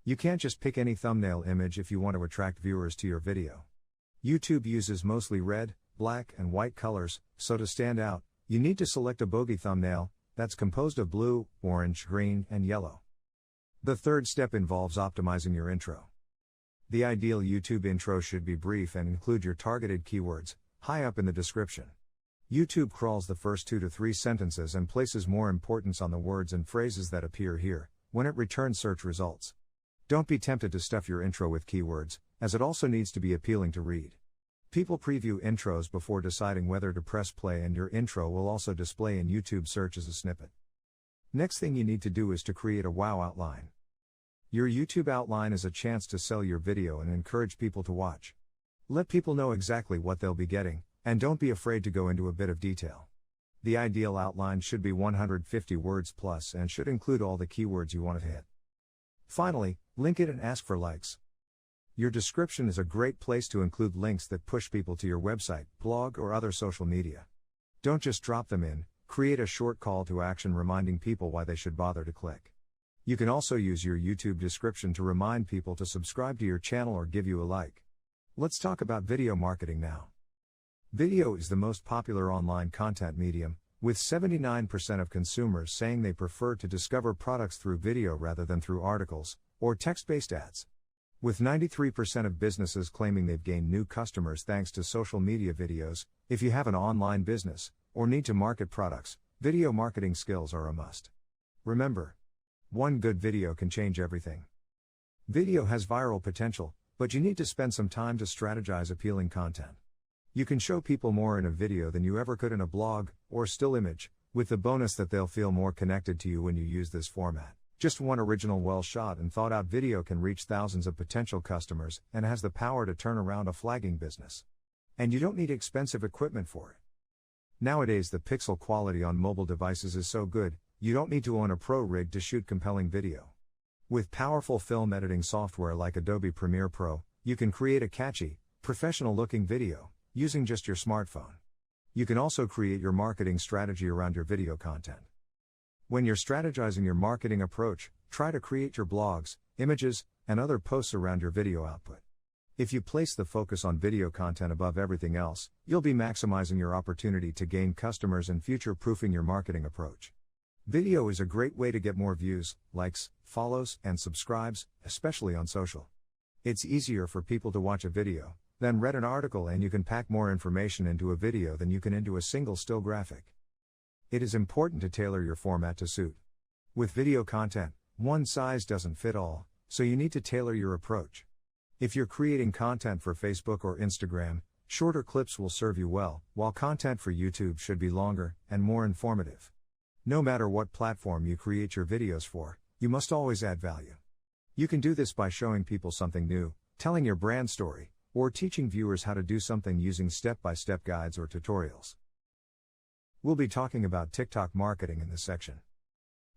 You can't just pick any thumbnail image if you want to attract viewers to your video. YouTube uses mostly red, black, and white colors, so to stand out, you need to select a bogey thumbnail that's composed of blue, orange, green, and yellow. The third step involves optimizing your intro. The ideal YouTube intro should be brief and include your targeted keywords, high up in the description. YouTube crawls the first 2 to 3 sentences and places more importance on the words and phrases that appear here, when it returns search results. Don't be tempted to stuff your intro with keywords, as it also needs to be appealing to read. People preview intros before deciding whether to press play, and your intro will also display in YouTube search as a snippet. Next thing you need to do is to create a wow outline. Your YouTube outline is a chance to sell your video and encourage people to watch. Let people know exactly what they'll be getting, and don't be afraid to go into a bit of detail. The ideal outline should be 150 words plus and should include all the keywords you want to hit. Finally, link it and ask for likes. Your description is a great place to include links that push people to your website, blog, or other social media. Don't just drop them in, create a short call to action reminding people why they should bother to click. You can also use your YouTube description to remind people to subscribe to your channel or give you a like. Let's talk about video marketing now. Video is the most popular online content medium, with 79% of consumers saying they prefer to discover products through video rather than through articles or text-based ads. With 93% of businesses claiming they've gained new customers thanks to social media videos. If you have an online business or need to market products, video marketing skills are a must. Remember, one good video can change everything. Video has viral potential, but you need to spend some time to strategize appealing content. You can show people more in a video than you ever could in a blog or still image, with the bonus that they'll feel more connected to you when you use this format. Just one original, well-shot and thought-out video can reach thousands of potential customers and has the power to turn around a flagging business. And you don't need expensive equipment for it. Nowadays the pixel quality on mobile devices is so good, you don't need to own a pro rig to shoot compelling video. With powerful film editing software like Adobe Premiere Pro, you can create a catchy, professional-looking video using just your smartphone. You can also create your marketing strategy around your video content. When you're strategizing your marketing approach, try to create your blogs, images, and other posts around your video output. If you place the focus on video content above everything else, you'll be maximizing your opportunity to gain customers and future-proofing your marketing approach. Video is a great way to get more views, likes, follows, and subscribes, especially on social. It's easier for people to watch a video than read an article, and you can pack more information into a video than you can into a single still graphic. It is important to tailor your format to suit. With video content, one size doesn't fit all, so you need to tailor your approach. If you're creating content for Facebook or Instagram, shorter clips will serve you well, while content for YouTube should be longer and more informative. No matter what platform you create your videos for, you must always add value. You can do this by showing people something new, telling your brand story, or teaching viewers how to do something using step-by-step guides or tutorials. We'll be talking about TikTok marketing in this section.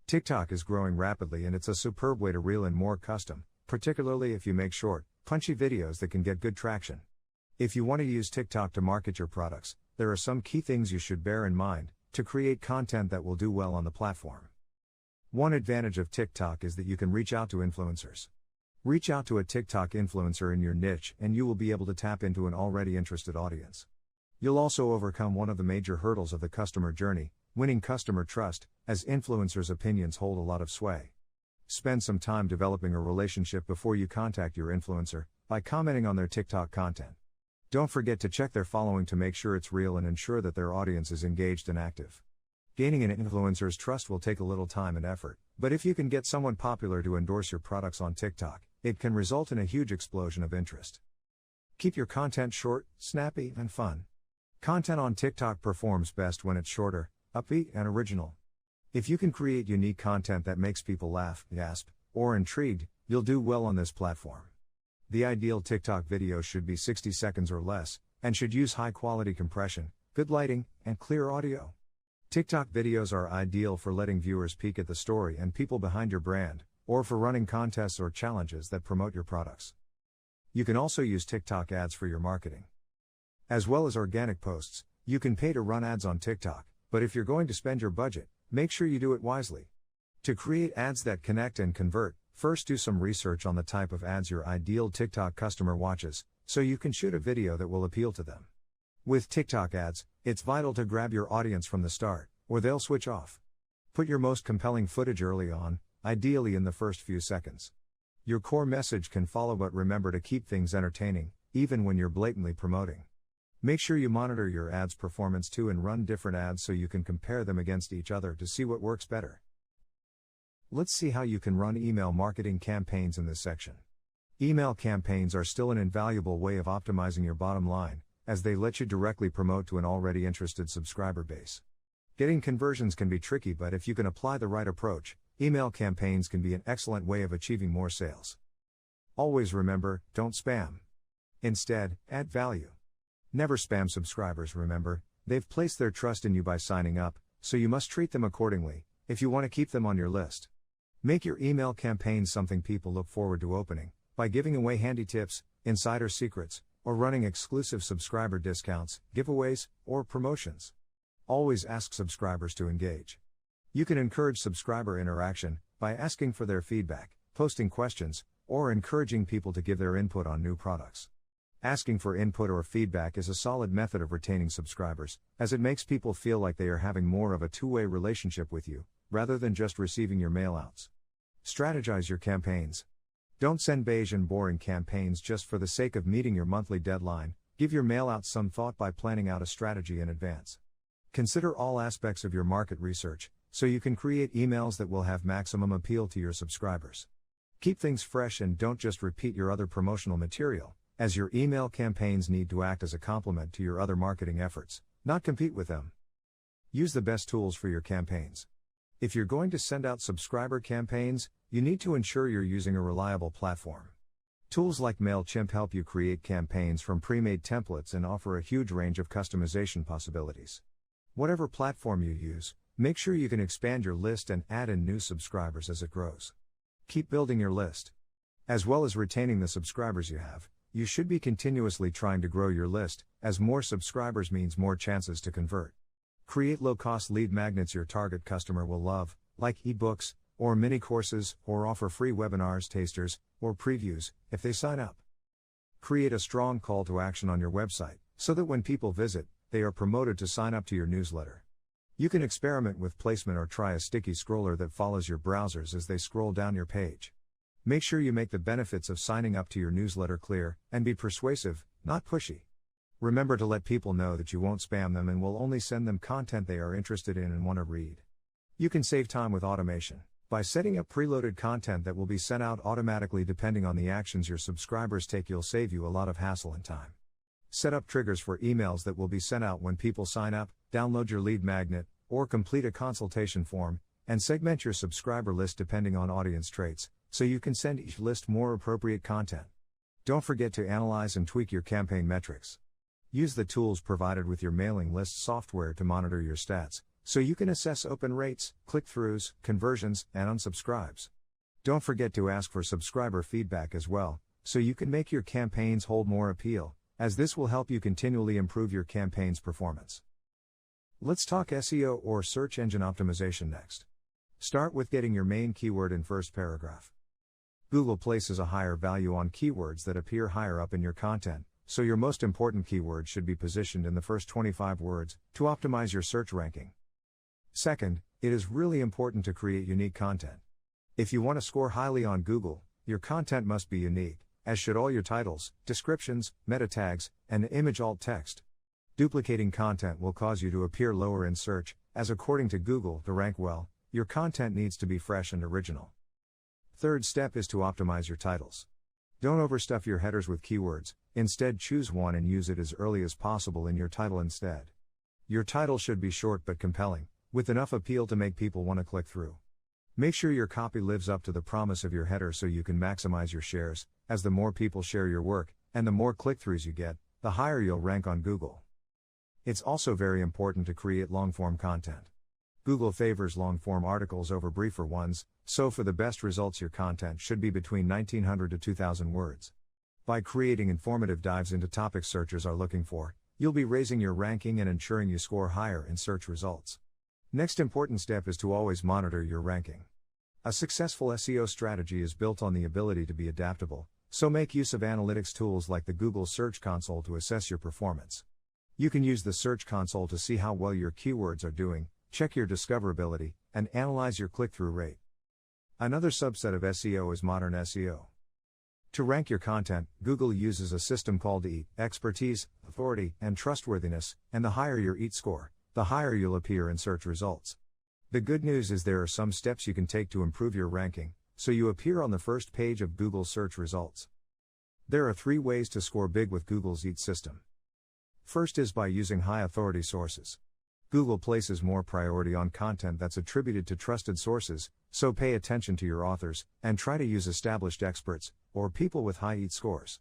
TikTok is growing rapidly and it's a superb way to reel in more custom, particularly if you make short, punchy videos that can get good traction. If you want to use TikTok to market your products, there are some key things you should bear in mind to create content that will do well on the platform. One advantage of TikTok is that you can reach out to influencers. Reach out to a TikTok influencer in your niche and you will be able to tap into an already interested audience. You'll also overcome one of the major hurdles of the customer journey, winning customer trust, as influencers' opinions hold a lot of sway. Spend some time developing a relationship before you contact your influencer, by commenting on their TikTok content. Don't forget to check their following to make sure it's real and ensure that their audience is engaged and active. Gaining an influencer's trust will take a little time and effort, but if you can get someone popular to endorse your products on TikTok, it can result in a huge explosion of interest. Keep your content short, snappy, and fun. Content on TikTok performs best when it's shorter, upbeat, and original. If you can create unique content that makes people laugh, gasp, or intrigued, you'll do well on this platform. The ideal TikTok video should be 60 seconds or less, and should use high-quality compression, good lighting, and clear audio. TikTok videos are ideal for letting viewers peek at the story and people behind your brand, or for running contests or challenges that promote your products. You can also use TikTok ads for your marketing. As well as organic posts, you can pay to run ads on TikTok, but if you're going to spend your budget, make sure you do it wisely. To create ads that connect and convert, first do some research on the type of ads your ideal TikTok customer watches, so you can shoot a video that will appeal to them. With TikTok ads, it's vital to grab your audience from the start, or they'll switch off. Put your most compelling footage early on, ideally in the first few seconds. Your core message can follow, but remember to keep things entertaining, even when you're blatantly promoting. Make sure you monitor your ads' performance too and run different ads so you can compare them against each other to see what works better. Let's see how you can run email marketing campaigns in this section. Email campaigns are still an invaluable way of optimizing your bottom line, as they let you directly promote to an already interested subscriber base. Getting conversions can be tricky, but if you can apply the right approach, email campaigns can be an excellent way of achieving more sales. Always remember, don't spam. Instead, add value. Never spam subscribers, remember, they've placed their trust in you by signing up, so you must treat them accordingly, if you want to keep them on your list. Make your email campaigns something people look forward to opening, by giving away handy tips, insider secrets, or running exclusive subscriber discounts, giveaways, or promotions. Always ask subscribers to engage. You can encourage subscriber interaction, by asking for their feedback, posting questions, or encouraging people to give their input on new products. Asking for input or feedback is a solid method of retaining subscribers, as it makes people feel like they are having more of a two-way relationship with you, rather than just receiving your mailouts. Strategize your campaigns. Don't send beige and boring campaigns just for the sake of meeting your monthly deadline. Give your mailouts some thought by planning out a strategy in advance. Consider all aspects of your market research, so you can create emails that will have maximum appeal to your subscribers. Keep things fresh and don't just repeat your other promotional material, as your email campaigns need to act as a complement to your other marketing efforts, not compete with them. Use the best tools for your campaigns. If you're going to send out subscriber campaigns, you need to ensure you're using a reliable platform. Tools like MailChimp help you create campaigns from pre-made templates and offer a huge range of customization possibilities. Whatever platform you use, make sure you can expand your list and add in new subscribers as it grows. Keep building your list. As well as retaining the subscribers you have, you should be continuously trying to grow your list, as more subscribers means more chances to convert. Create low-cost lead magnets your target customer will love, like ebooks, or mini courses, or offer free webinars, tasters, or previews, if they sign up. Create a strong call to action on your website, so that when people visit, they are promoted to sign up to your newsletter. You can experiment with placement or try a sticky scroller that follows your browsers as they scroll down your page. Make sure you make the benefits of signing up to your newsletter clear, and be persuasive, not pushy. Remember to let people know that you won't spam them and will only send them content they are interested in and want to read. You can save time with automation. By setting up preloaded content that will be sent out automatically depending on the actions your subscribers take, you'll save you a lot of hassle and time. Set up triggers for emails that will be sent out when people sign up, download your lead magnet, or complete a consultation form, and segment your subscriber list depending on audience traits, so you can send each list more appropriate content. Don't forget to analyze and tweak your campaign metrics. Use the tools provided with your mailing list software to monitor your stats, so you can assess open rates, click-throughs, conversions, and unsubscribes. Don't forget to ask for subscriber feedback as well, so you can make your campaigns hold more appeal, as this will help you continually improve your campaign's performance. Let's talk SEO or search engine optimization next. Start with getting your main keyword in first paragraph. Google places a higher value on keywords that appear higher up in your content, so your most important keywords should be positioned in the first 25 words to optimize your search ranking. Second, it is really important to create unique content. If you want to score highly on Google, your content must be unique, as should all your titles, descriptions, meta tags, and image alt text. Duplicating content will cause you to appear lower in search, as according to Google, to rank well, your content needs to be fresh and original. Third step is to optimize your titles. Don't overstuff your headers with keywords, instead choose one and use it as early as possible in your title instead. Your title should be short but compelling, with enough appeal to make people want to click through. Make sure your copy lives up to the promise of your header so you can maximize your shares, as the more people share your work, and the more click-throughs you get, the higher you'll rank on Google. It's also very important to create long-form content. Google favors long-form articles over briefer ones, so for the best results your content should be between 1900 to 2000 words. By creating informative dives into topics searchers are looking for, you'll be raising your ranking and ensuring you score higher in search results. Next important step is to always monitor your ranking. A successful SEO strategy is built on the ability to be adaptable, so make use of analytics tools like the Google Search Console to assess your performance. You can use the Search Console to see how well your keywords are doing, check your discoverability, and analyze your click-through rate. Another subset of SEO is modern SEO. To rank your content, Google uses a system called EAT, expertise, authority, and trustworthiness, and the higher your EAT score, the higher you'll appear in search results. The good news is there are some steps you can take to improve your ranking, so you appear on the first page of Google search results. There are 3 ways to score big with Google's EAT system. First is by using high authority sources. Google places more priority on content that's attributed to trusted sources, so pay attention to your authors, and try to use established experts, or people with high EAT scores.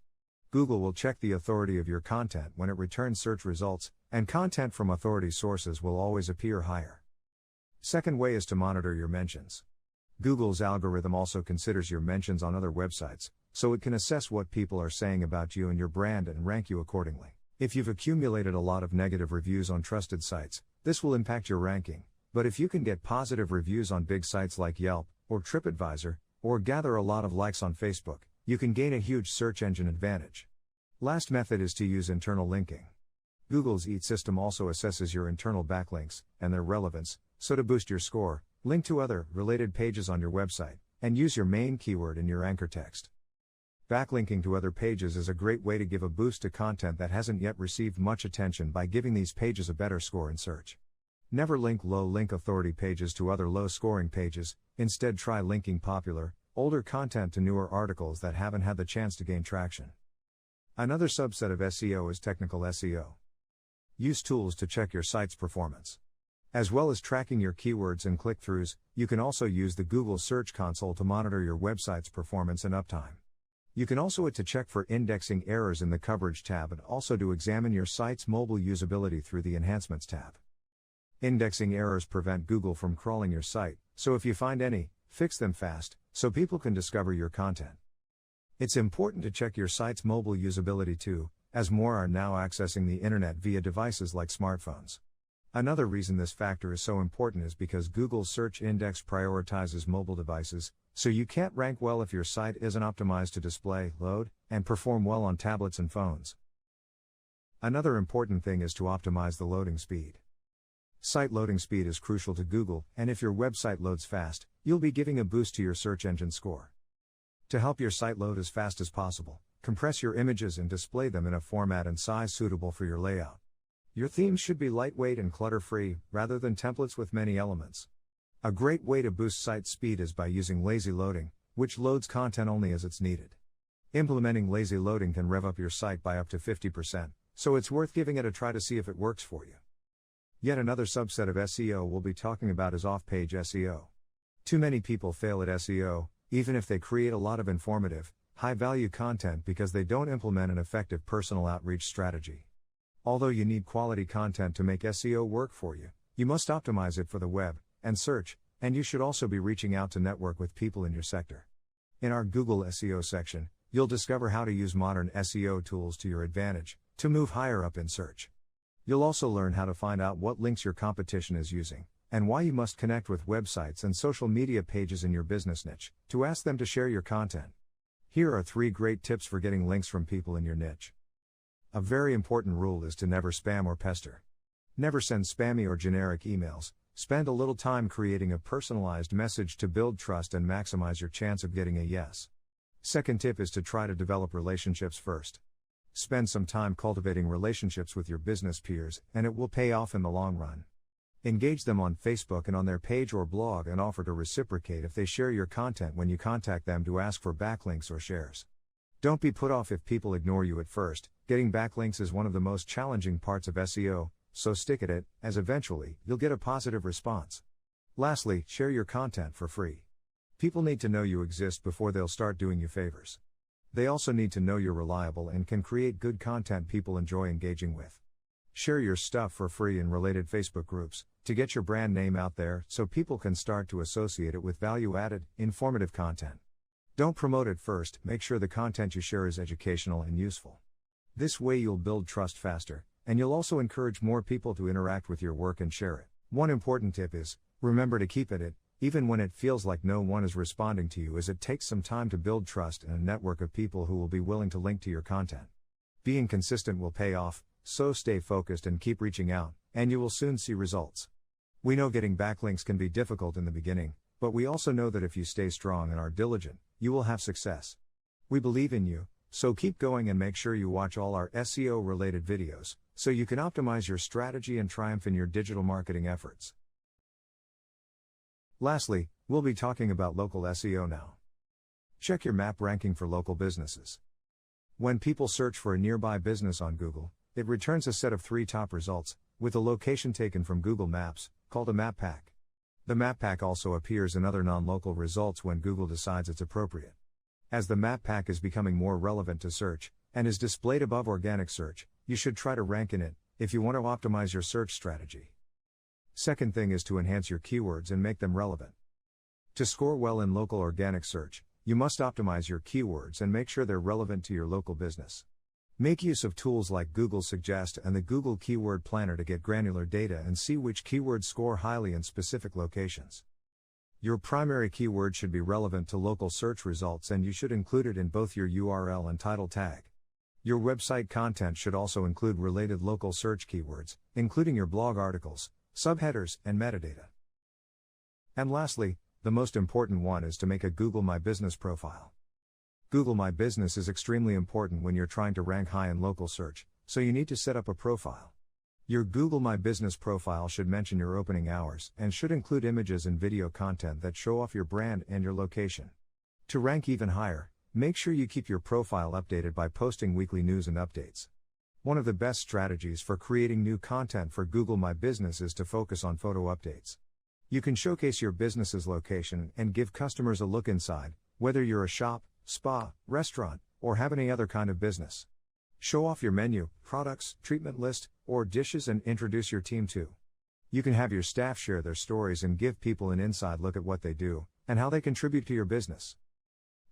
Google will check the authority of your content when it returns search results, and content from authority sources will always appear higher. Second way is to monitor your mentions. Google's algorithm also considers your mentions on other websites, so it can assess what people are saying about you and your brand and rank you accordingly. If you've accumulated a lot of negative reviews on trusted sites, this will impact your ranking, but if you can get positive reviews on big sites like Yelp, or TripAdvisor, or gather a lot of likes on Facebook, you can gain a huge search engine advantage. Last method is to use internal linking. Google's EAT system also assesses your internal backlinks and their relevance, so to boost your score, link to other, related pages on your website, and use your main keyword in your anchor text. Backlinking to other pages is a great way to give a boost to content that hasn't yet received much attention by giving these pages a better score in search. Never link low link authority pages to other low scoring pages, instead try linking popular, older content to newer articles that haven't had the chance to gain traction. Another subset of SEO is technical SEO. Use tools to check your site's performance. As well as tracking your keywords and click-throughs, you can also use the Google Search Console to monitor your website's performance and uptime. You can also to check for indexing errors in the Coverage tab and also to examine your site's mobile usability through the Enhancements tab. Indexing errors prevent Google from crawling your site, so if you find any, fix them fast, so people can discover your content. It's important to check your site's mobile usability too, as more are now accessing the internet via devices like smartphones. Another reason this factor is so important is because Google's search index prioritizes mobile devices, so you can't rank well if your site isn't optimized to display, load, and perform well on tablets and phones. Another important thing is to optimize the loading speed. Site loading speed is crucial to Google, and if your website loads fast, you'll be giving a boost to your search engine score. To help your site load as fast as possible, compress your images and display them in a format and size suitable for your layout. Your themes should be lightweight and clutter-free, rather than templates with many elements. A great way to boost site speed is by using lazy loading, which loads content only as it's needed. Implementing lazy loading can rev up your site by up to 50%, so it's worth giving it a try to see if it works for you. Yet another subset of SEO we'll be talking about is off-page SEO. Too many people fail at SEO, even if they create a lot of informative, high-value content because they don't implement an effective personal outreach strategy. Although you need quality content to make SEO work for you, you must optimize it for the web and search, and you should also be reaching out to network with people in your sector. In our Google SEO section, you'll discover how to use modern SEO tools to your advantage to move higher up in search. You'll also learn how to find out what links your competition is using, and why you must connect with websites and social media pages in your business niche to ask them to share your content. Here are 3 great tips for getting links from people in your niche. A very important rule is to never spam or pester. Never send spammy or generic emails. Spend a little time creating a personalized message to build trust and maximize your chance of getting a yes. Second tip is to try to develop relationships first. Spend some time cultivating relationships with your business peers, and it will pay off in the long run. Engage them on Facebook and on their page or blog and offer to reciprocate if they share your content when you contact them to ask for backlinks or shares. Don't be put off if people ignore you at first. Getting backlinks is one of the most challenging parts of SEO, so stick at it, as eventually, you'll get a positive response. Lastly, share your content for free. People need to know you exist before they'll start doing you favors. They also need to know you're reliable and can create good content people enjoy engaging with. Share your stuff for free in related Facebook groups, to get your brand name out there so people can start to associate it with value-added, informative content. Don't promote it first, make sure the content you share is educational and useful. This way you'll build trust faster, and you'll also encourage more people to interact with your work and share it. One important tip is, remember to keep at it, even when it feels like no one is responding to you, as it takes some time to build trust and a network of people who will be willing to link to your content. Being consistent will pay off, so stay focused and keep reaching out, and you will soon see results. We know getting backlinks can be difficult in the beginning, but we also know that if you stay strong and are diligent, you will have success. We believe in you, so keep going and make sure you watch all our SEO-related videos, so you can optimize your strategy and triumph in your digital marketing efforts. Lastly, we'll be talking about local SEO now. Check your map ranking for local businesses. When people search for a nearby business on Google, it returns a set of 3 top results, with a location taken from Google Maps, called a map pack. The map pack also appears in other non-local results when Google decides it's appropriate. As the map pack is becoming more relevant to search, and is displayed above organic search, you should try to rank in it, if you want to optimize your search strategy. Second thing is to enhance your keywords and make them relevant. To score well in local organic search, you must optimize your keywords and make sure they're relevant to your local business. Make use of tools like Google Suggest and the Google Keyword Planner to get granular data and see which keywords score highly in specific locations. Your primary keyword should be relevant to local search results, and you should include it in both your URL and title tag. Your website content should also include related local search keywords, including your blog articles, subheaders, and metadata. And lastly, the most important one is to make a Google My Business profile. Google My Business is extremely important when you're trying to rank high in local search, so you need to set up a profile. Your Google My Business profile should mention your opening hours and should include images and video content that show off your brand and your location. To rank even higher, make sure you keep your profile updated by posting weekly news and updates. One of the best strategies for creating new content for Google My Business is to focus on photo updates. You can showcase your business's location and give customers a look inside, whether you're a shop, spa, restaurant, or have any other kind of business. Show off your menu, products, treatment list, or dishes and introduce your team too. You can have your staff share their stories and give people an inside look at what they do and how they contribute to your business.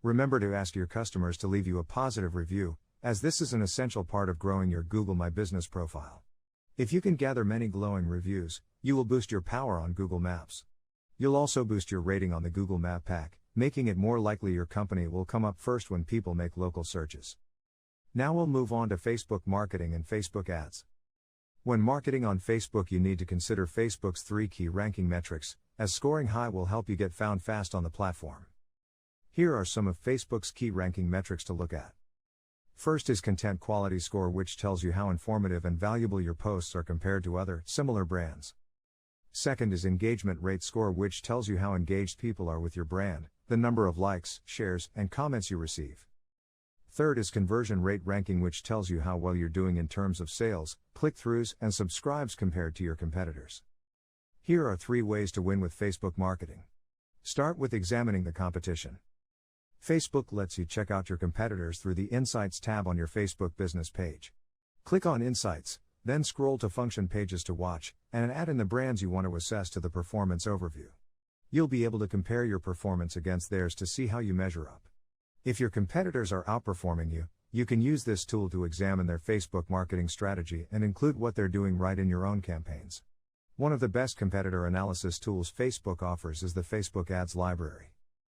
Remember to ask your customers to leave you a positive review, as this is an essential part of growing your Google My Business profile. If you can gather many glowing reviews, you will boost your power on Google Maps. You'll also boost your rating on the Google Map Pack, making it more likely your company will come up first when people make local searches. Now we'll move on to Facebook marketing and Facebook ads. When marketing on Facebook, you need to consider Facebook's 3 key ranking metrics, as scoring high will help you get found fast on the platform. Here are some of Facebook's key ranking metrics to look at. First is content quality score, which tells you how informative and valuable your posts are compared to other similar brands. Second is engagement rate score, which tells you how engaged people are with your brand, the number of likes, shares, and comments you receive. Third is conversion rate ranking, which tells you how well you're doing in terms of sales, click-throughs, and subscribes compared to your competitors. Here are 3 ways to win with Facebook marketing. Start with examining the competition. Facebook lets you check out your competitors through the Insights tab on your Facebook business page. Click on Insights, then scroll to Function Pages to watch, and add in the brands you want to assess to the Performance Overview. You'll be able to compare your performance against theirs to see how you measure up. If your competitors are outperforming you, you can use this tool to examine their Facebook marketing strategy and include what they're doing right in your own campaigns. One of the best competitor analysis tools Facebook offers is the Facebook Ads Library.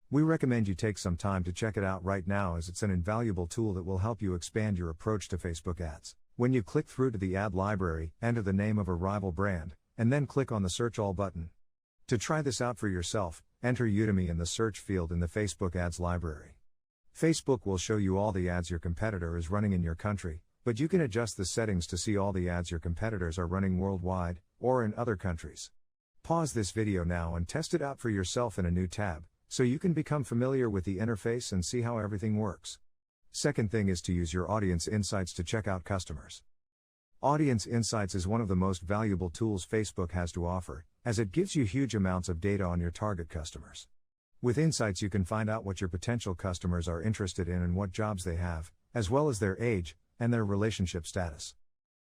We recommend you take some time to check it out right now, as it's an invaluable tool that will help you expand your approach to Facebook ads. When you click through to the ad library, enter the name of a rival brand, and then click on the Search All button. To try this out for yourself, enter Udemy in the search field in the Facebook Ads Library. Facebook will show you all the ads your competitor is running in your country, but you can adjust the settings to see all the ads your competitors are running worldwide, or in other countries. Pause this video now and test it out for yourself in a new tab, so you can become familiar with the interface and see how everything works. Second thing is to use your Audience Insights to check out customers. Audience Insights is one of the most valuable tools Facebook has to offer, as it gives you huge amounts of data on your target customers. With Insights, you can find out what your potential customers are interested in and what jobs they have, as well as their age and their relationship status.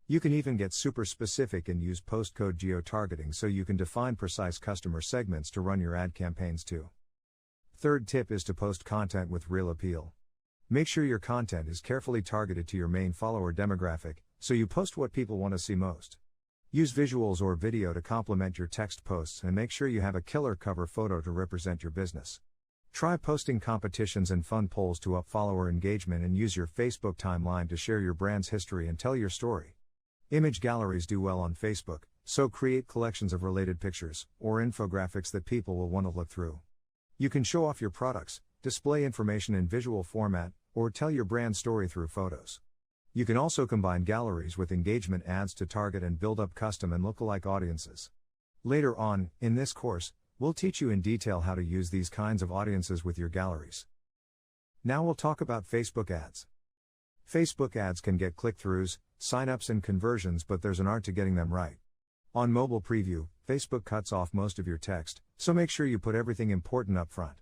You can even get super specific and use postcode geo-targeting so you can define precise customer segments to run your ad campaigns to. Third tip is to post content with real appeal. Make sure your content is carefully targeted to your main follower demographic, so you post what people want to see most. Use visuals or video to complement your text posts, and make sure you have a killer cover photo to represent your business. Try posting competitions and fun polls to up follower engagement, and use your Facebook timeline to share your brand's history and tell your story. Image galleries do well on Facebook, so create collections of related pictures or infographics that people will want to look through. You can show off your products, display information in visual format, or tell your brand story through photos. You can also combine galleries with engagement ads to target and build up custom and lookalike audiences. Later on, in this course, we'll teach you in detail how to use these kinds of audiences with your galleries. Now we'll talk about Facebook ads. Facebook ads can get click-throughs, sign-ups and conversions, but there's an art to getting them right. On mobile preview, Facebook cuts off most of your text, so make sure you put everything important up front.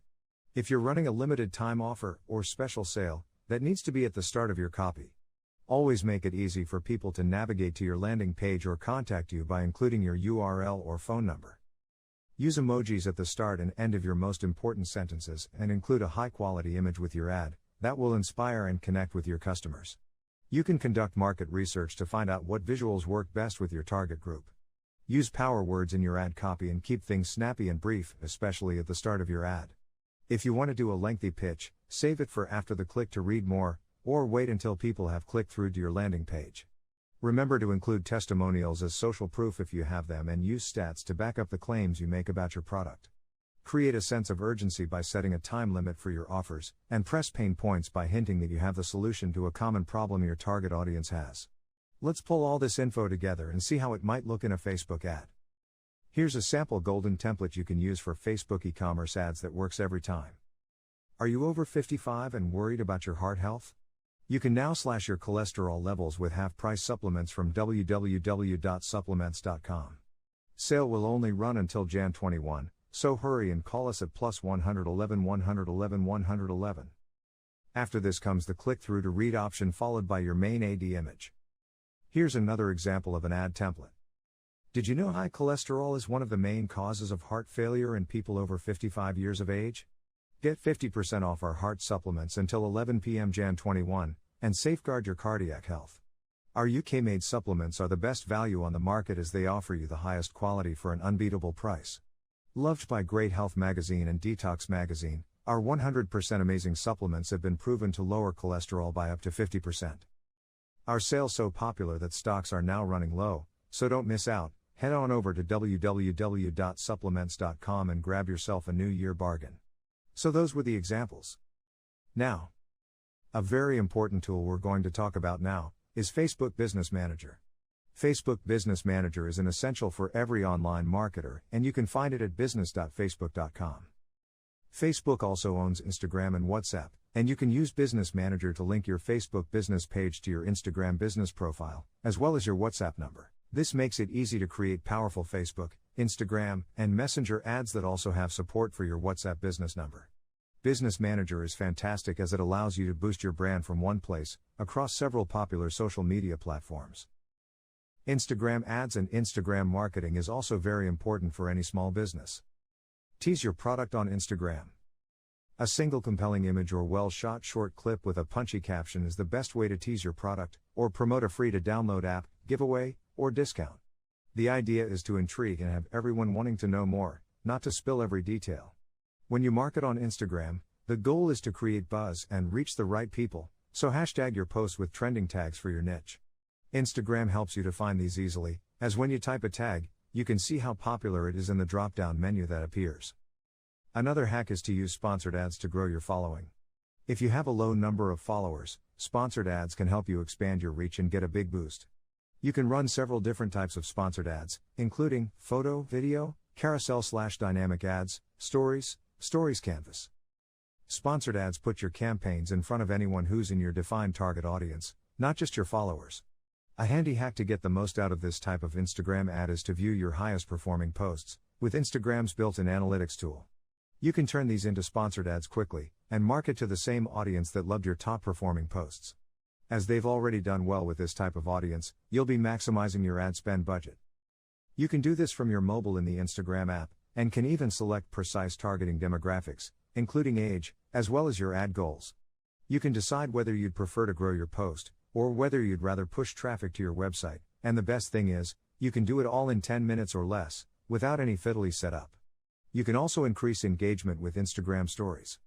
If you're running a limited time offer or special sale, that needs to be at the start of your copy. Always make it easy for people to navigate to your landing page or contact you by including your URL or phone number. Use emojis at the start and end of your most important sentences, and include a high-quality image with your ad that will inspire and connect with your customers. You can conduct market research to find out what visuals work best with your target group. Use power words in your ad copy and keep things snappy and brief, especially at the start of your ad. If you want to do a lengthy pitch, save it for after the click to read more, or wait until people have clicked through to your landing page. Remember to include testimonials as social proof if you have them, and use stats to back up the claims you make about your product. Create a sense of urgency by setting a time limit for your offers, and press pain points by hinting that you have the solution to a common problem your target audience has. Let's pull all this info together and see how it might look in a Facebook ad. Here's a sample golden template you can use for Facebook e-commerce ads that works every time. Are you over 55 and worried about your heart health? You can now slash your cholesterol levels with half-price supplements from www.supplements.com. Sale will only run until Jan 21, so hurry and call us at +111 111 111. After this comes the click-through to read option followed by your main AD image. Here's another example of an ad template. Did you know high cholesterol is one of the main causes of heart failure in people over 55 years of age? Get 50% off our heart supplements until 11 p.m. Jan 21, and safeguard your cardiac health. Our UK-made supplements are the best value on the market as they offer you the highest quality for an unbeatable price. Loved by Great Health Magazine and Detox Magazine, our 100% amazing supplements have been proven to lower cholesterol by up to 50%. Our sale's so popular that stocks are now running low, so don't miss out. Head on over to www.supplements.com and grab yourself a New Year bargain. So those were the examples. Now, a very important tool we're going to talk about now is Facebook Business Manager. Facebook Business Manager is an essential for every online marketer, and you can find it at business.facebook.com. Facebook also owns Instagram and WhatsApp, and you can use Business Manager to link your Facebook business page to your Instagram business profile, as well as your WhatsApp number. This makes it easy to create powerful Facebook, Instagram, and Messenger ads that also have support for your WhatsApp business number. Business Manager is fantastic as it allows you to boost your brand from one place, across several popular social media platforms. Instagram ads and Instagram marketing is also very important for any small business. Tease your product on Instagram. A single compelling image or well-shot short clip with a punchy caption is the best way to tease your product, or promote a free-to-download app, giveaway, or discount. The idea is to intrigue and have everyone wanting to know more, not to spill every detail. When you market on Instagram, the goal is to create buzz and reach the right people, so hashtag your posts with trending tags for your niche. Instagram helps you to find these easily, as when you type a tag, you can see how popular it is in the drop-down menu that appears. Another hack is to use sponsored ads to grow your following. If you have a low number of followers, sponsored ads can help you expand your reach and get a big boost. You can run several different types of sponsored ads, including photo, video, carousel/dynamic ads, stories canvas. Sponsored ads put your campaigns in front of anyone who's in your defined target audience, not just your followers. A handy hack to get the most out of this type of Instagram ad is to view your highest performing posts, with Instagram's built-in analytics tool. You can turn these into sponsored ads quickly, and market to the same audience that loved your top performing posts. As they've already done well with this type of audience, you'll be maximizing your ad spend budget. You can do this from your mobile in the Instagram app, and can even select precise targeting demographics, including age, as well as your ad goals. You can decide whether you'd prefer to grow your post, or whether you'd rather push traffic to your website, and the best thing is, you can do it all in 10 minutes or less, without any fiddly setup. You can also increase engagement with Instagram stories.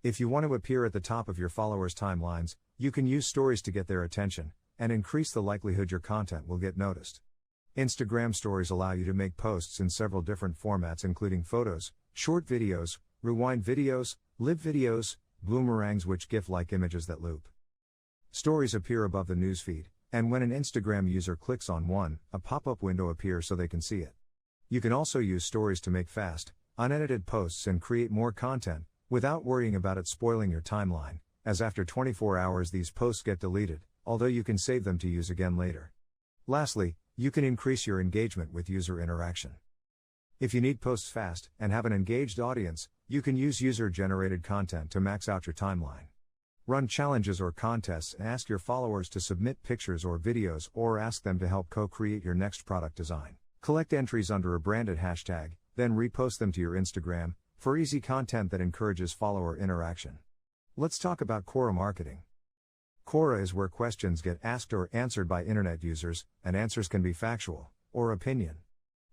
If you want to appear at the top of your followers' timelines, you can use stories to get their attention, and increase the likelihood your content will get noticed. Instagram stories allow you to make posts in several different formats including photos, short videos, rewind videos, live videos, boomerangs which GIF-like images that loop. Stories appear above the newsfeed, and when an Instagram user clicks on one, a pop-up window appears so they can see it. You can also use stories to make fast, unedited posts and create more content, without worrying about it spoiling your timeline, as after 24 hours these posts get deleted, although you can save them to use again later. Lastly, you can increase your engagement with user interaction. If you need posts fast, and have an engaged audience, you can use user-generated content to max out your timeline. Run challenges or contests and ask your followers to submit pictures or videos or ask them to help co-create your next product design. Collect entries under a branded hashtag, then repost them to your Instagram, for easy content that encourages follower interaction. Let's talk about Quora Marketing. Quora is where questions get asked or answered by internet users, and answers can be factual, or opinion.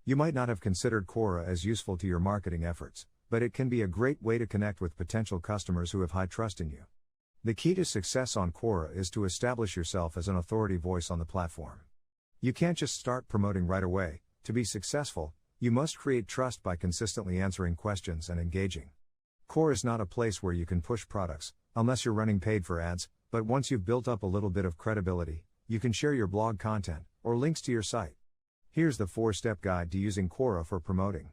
You might not have considered Quora as useful to your marketing efforts, but it can be a great way to connect with potential customers who have high trust in you. The key to success on Quora is to establish yourself as an authority voice on the platform. You can't just start promoting right away. To be successful, you must create trust by consistently answering questions and engaging. Quora is not a place where you can push products, unless you're running paid for ads, but once you've built up a little bit of credibility, you can share your blog content, or links to your site. Here's the 4-step guide to using Quora for promoting.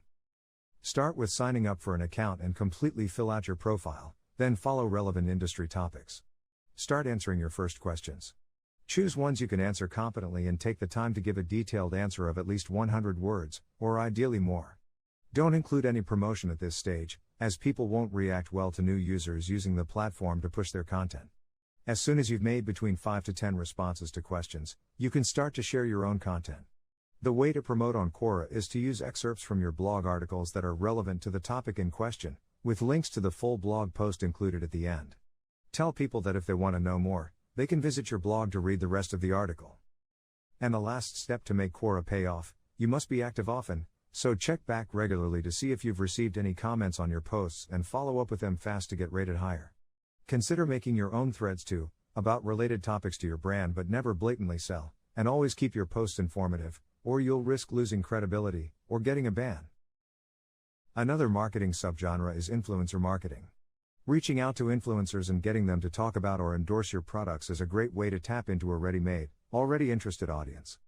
Start with signing up for an account and completely fill out your profile, then follow relevant industry topics. Start answering your first questions. Choose ones you can answer competently and take the time to give a detailed answer of at least 100 words, or ideally more. Don't include any promotion at this stage, as people won't react well to new users using the platform to push their content. As soon as you've made between 5 to 10 responses to questions, you can start to share your own content. The way to promote on Quora is to use excerpts from your blog articles that are relevant to the topic in question, with links to the full blog post included at the end. Tell people that if they want to know more, they can visit your blog to read the rest of the article. And the last step to make Quora pay off, you must be active often, so check back regularly to see if you've received any comments on your posts and follow up with them fast to get rated higher. Consider making your own threads too, about related topics to your brand but never blatantly sell, and always keep your posts informative, or you'll risk losing credibility, or getting a ban. Another marketing subgenre is influencer marketing. Reaching out to influencers and getting them to talk about or endorse your products is a great way to tap into a ready-made, already interested audience.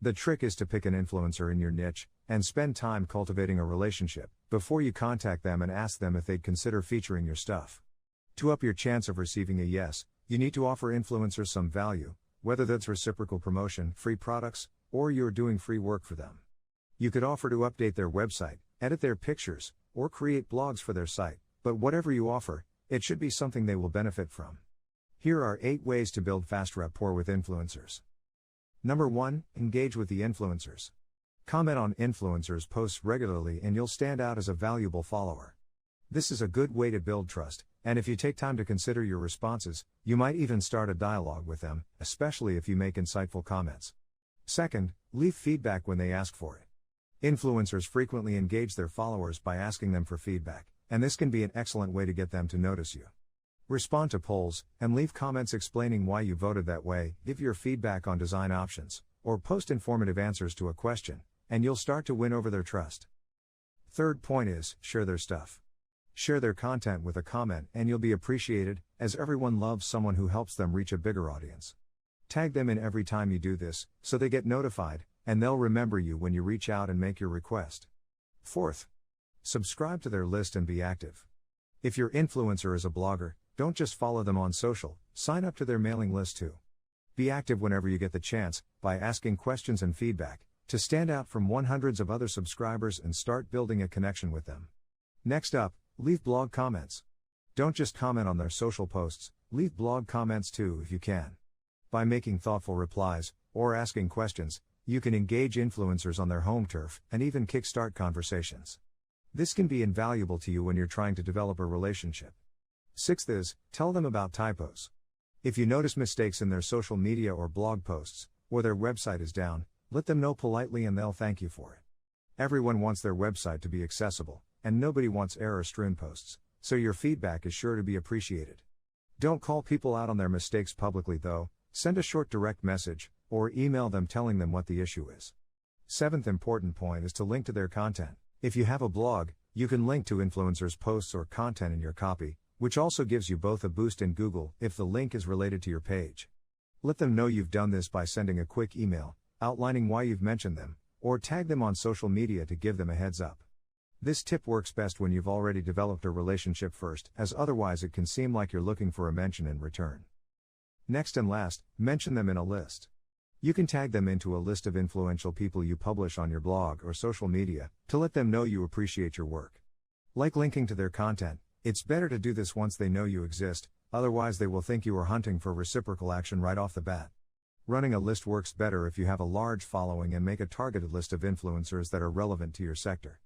The trick is to pick an influencer in your niche, and spend time cultivating a relationship, before you contact them and ask them if they'd consider featuring your stuff. To up your chance of receiving a yes, you need to offer influencers some value, whether that's reciprocal promotion, free products, or you're doing free work for them. You could offer to update their website, edit their pictures, or create blogs for their site, but whatever you offer, it should be something they will benefit from. Here are 8 ways to build fast rapport with influencers. Number 1, engage with the influencers. Comment on influencers' posts regularly and you'll stand out as a valuable follower. This is a good way to build trust, and if you take time to consider your responses, you might even start a dialogue with them, especially if you make insightful comments. Second, leave feedback when they ask for it. Influencers frequently engage their followers by asking them for feedback, and this can be an excellent way to get them to notice you. Respond to polls, and leave comments explaining why you voted that way, give your feedback on design options, or post informative answers to a question, and you'll start to win over their trust. Third point is, share their stuff. Share their content with a comment and you'll be appreciated, as everyone loves someone who helps them reach a bigger audience. Tag them in every time you do this, so they get notified, and they'll remember you when you reach out and make your request. Fourth, subscribe to their list and be active. If your influencer is a blogger, don't just follow them on social, sign up to their mailing list too. Be active whenever you get the chance, by asking questions and feedback, to stand out from hundreds of other subscribers and start building a connection with them. Next up, leave blog comments. Don't just comment on their social posts, leave blog comments too if you can. By making thoughtful replies, or asking questions, you can engage influencers on their home turf, and even kickstart conversations. This can be invaluable to you when you're trying to develop a relationship. Sixth is, tell them about typos. If you notice mistakes in their social media or blog posts, or their website is down, let them know politely and they'll thank you for it. Everyone wants their website to be accessible, and nobody wants error-strewn posts, so your feedback is sure to be appreciated. Don't call people out on their mistakes publicly though, send a short direct message, or email them telling them what the issue is. Seventh important point is to link to their content. If you have a blog, you can link to influencers' posts or content in your copy, which also gives you both a boost in Google if the link is related to your page. Let them know you've done this by sending a quick email, outlining why you've mentioned them, or tag them on social media to give them a heads up. This tip works best when you've already developed a relationship first, as otherwise it can seem like you're looking for a mention in return. Next and last, mention them in a list. You can tag them into a list of influential people you publish on your blog or social media, to let them know you appreciate your work. Like linking to their content, it's better to do this once they know you exist, otherwise they will think you are hunting for reciprocal action right off the bat. Running a list works better if you have a large following and make a targeted list of influencers that are relevant to your sector.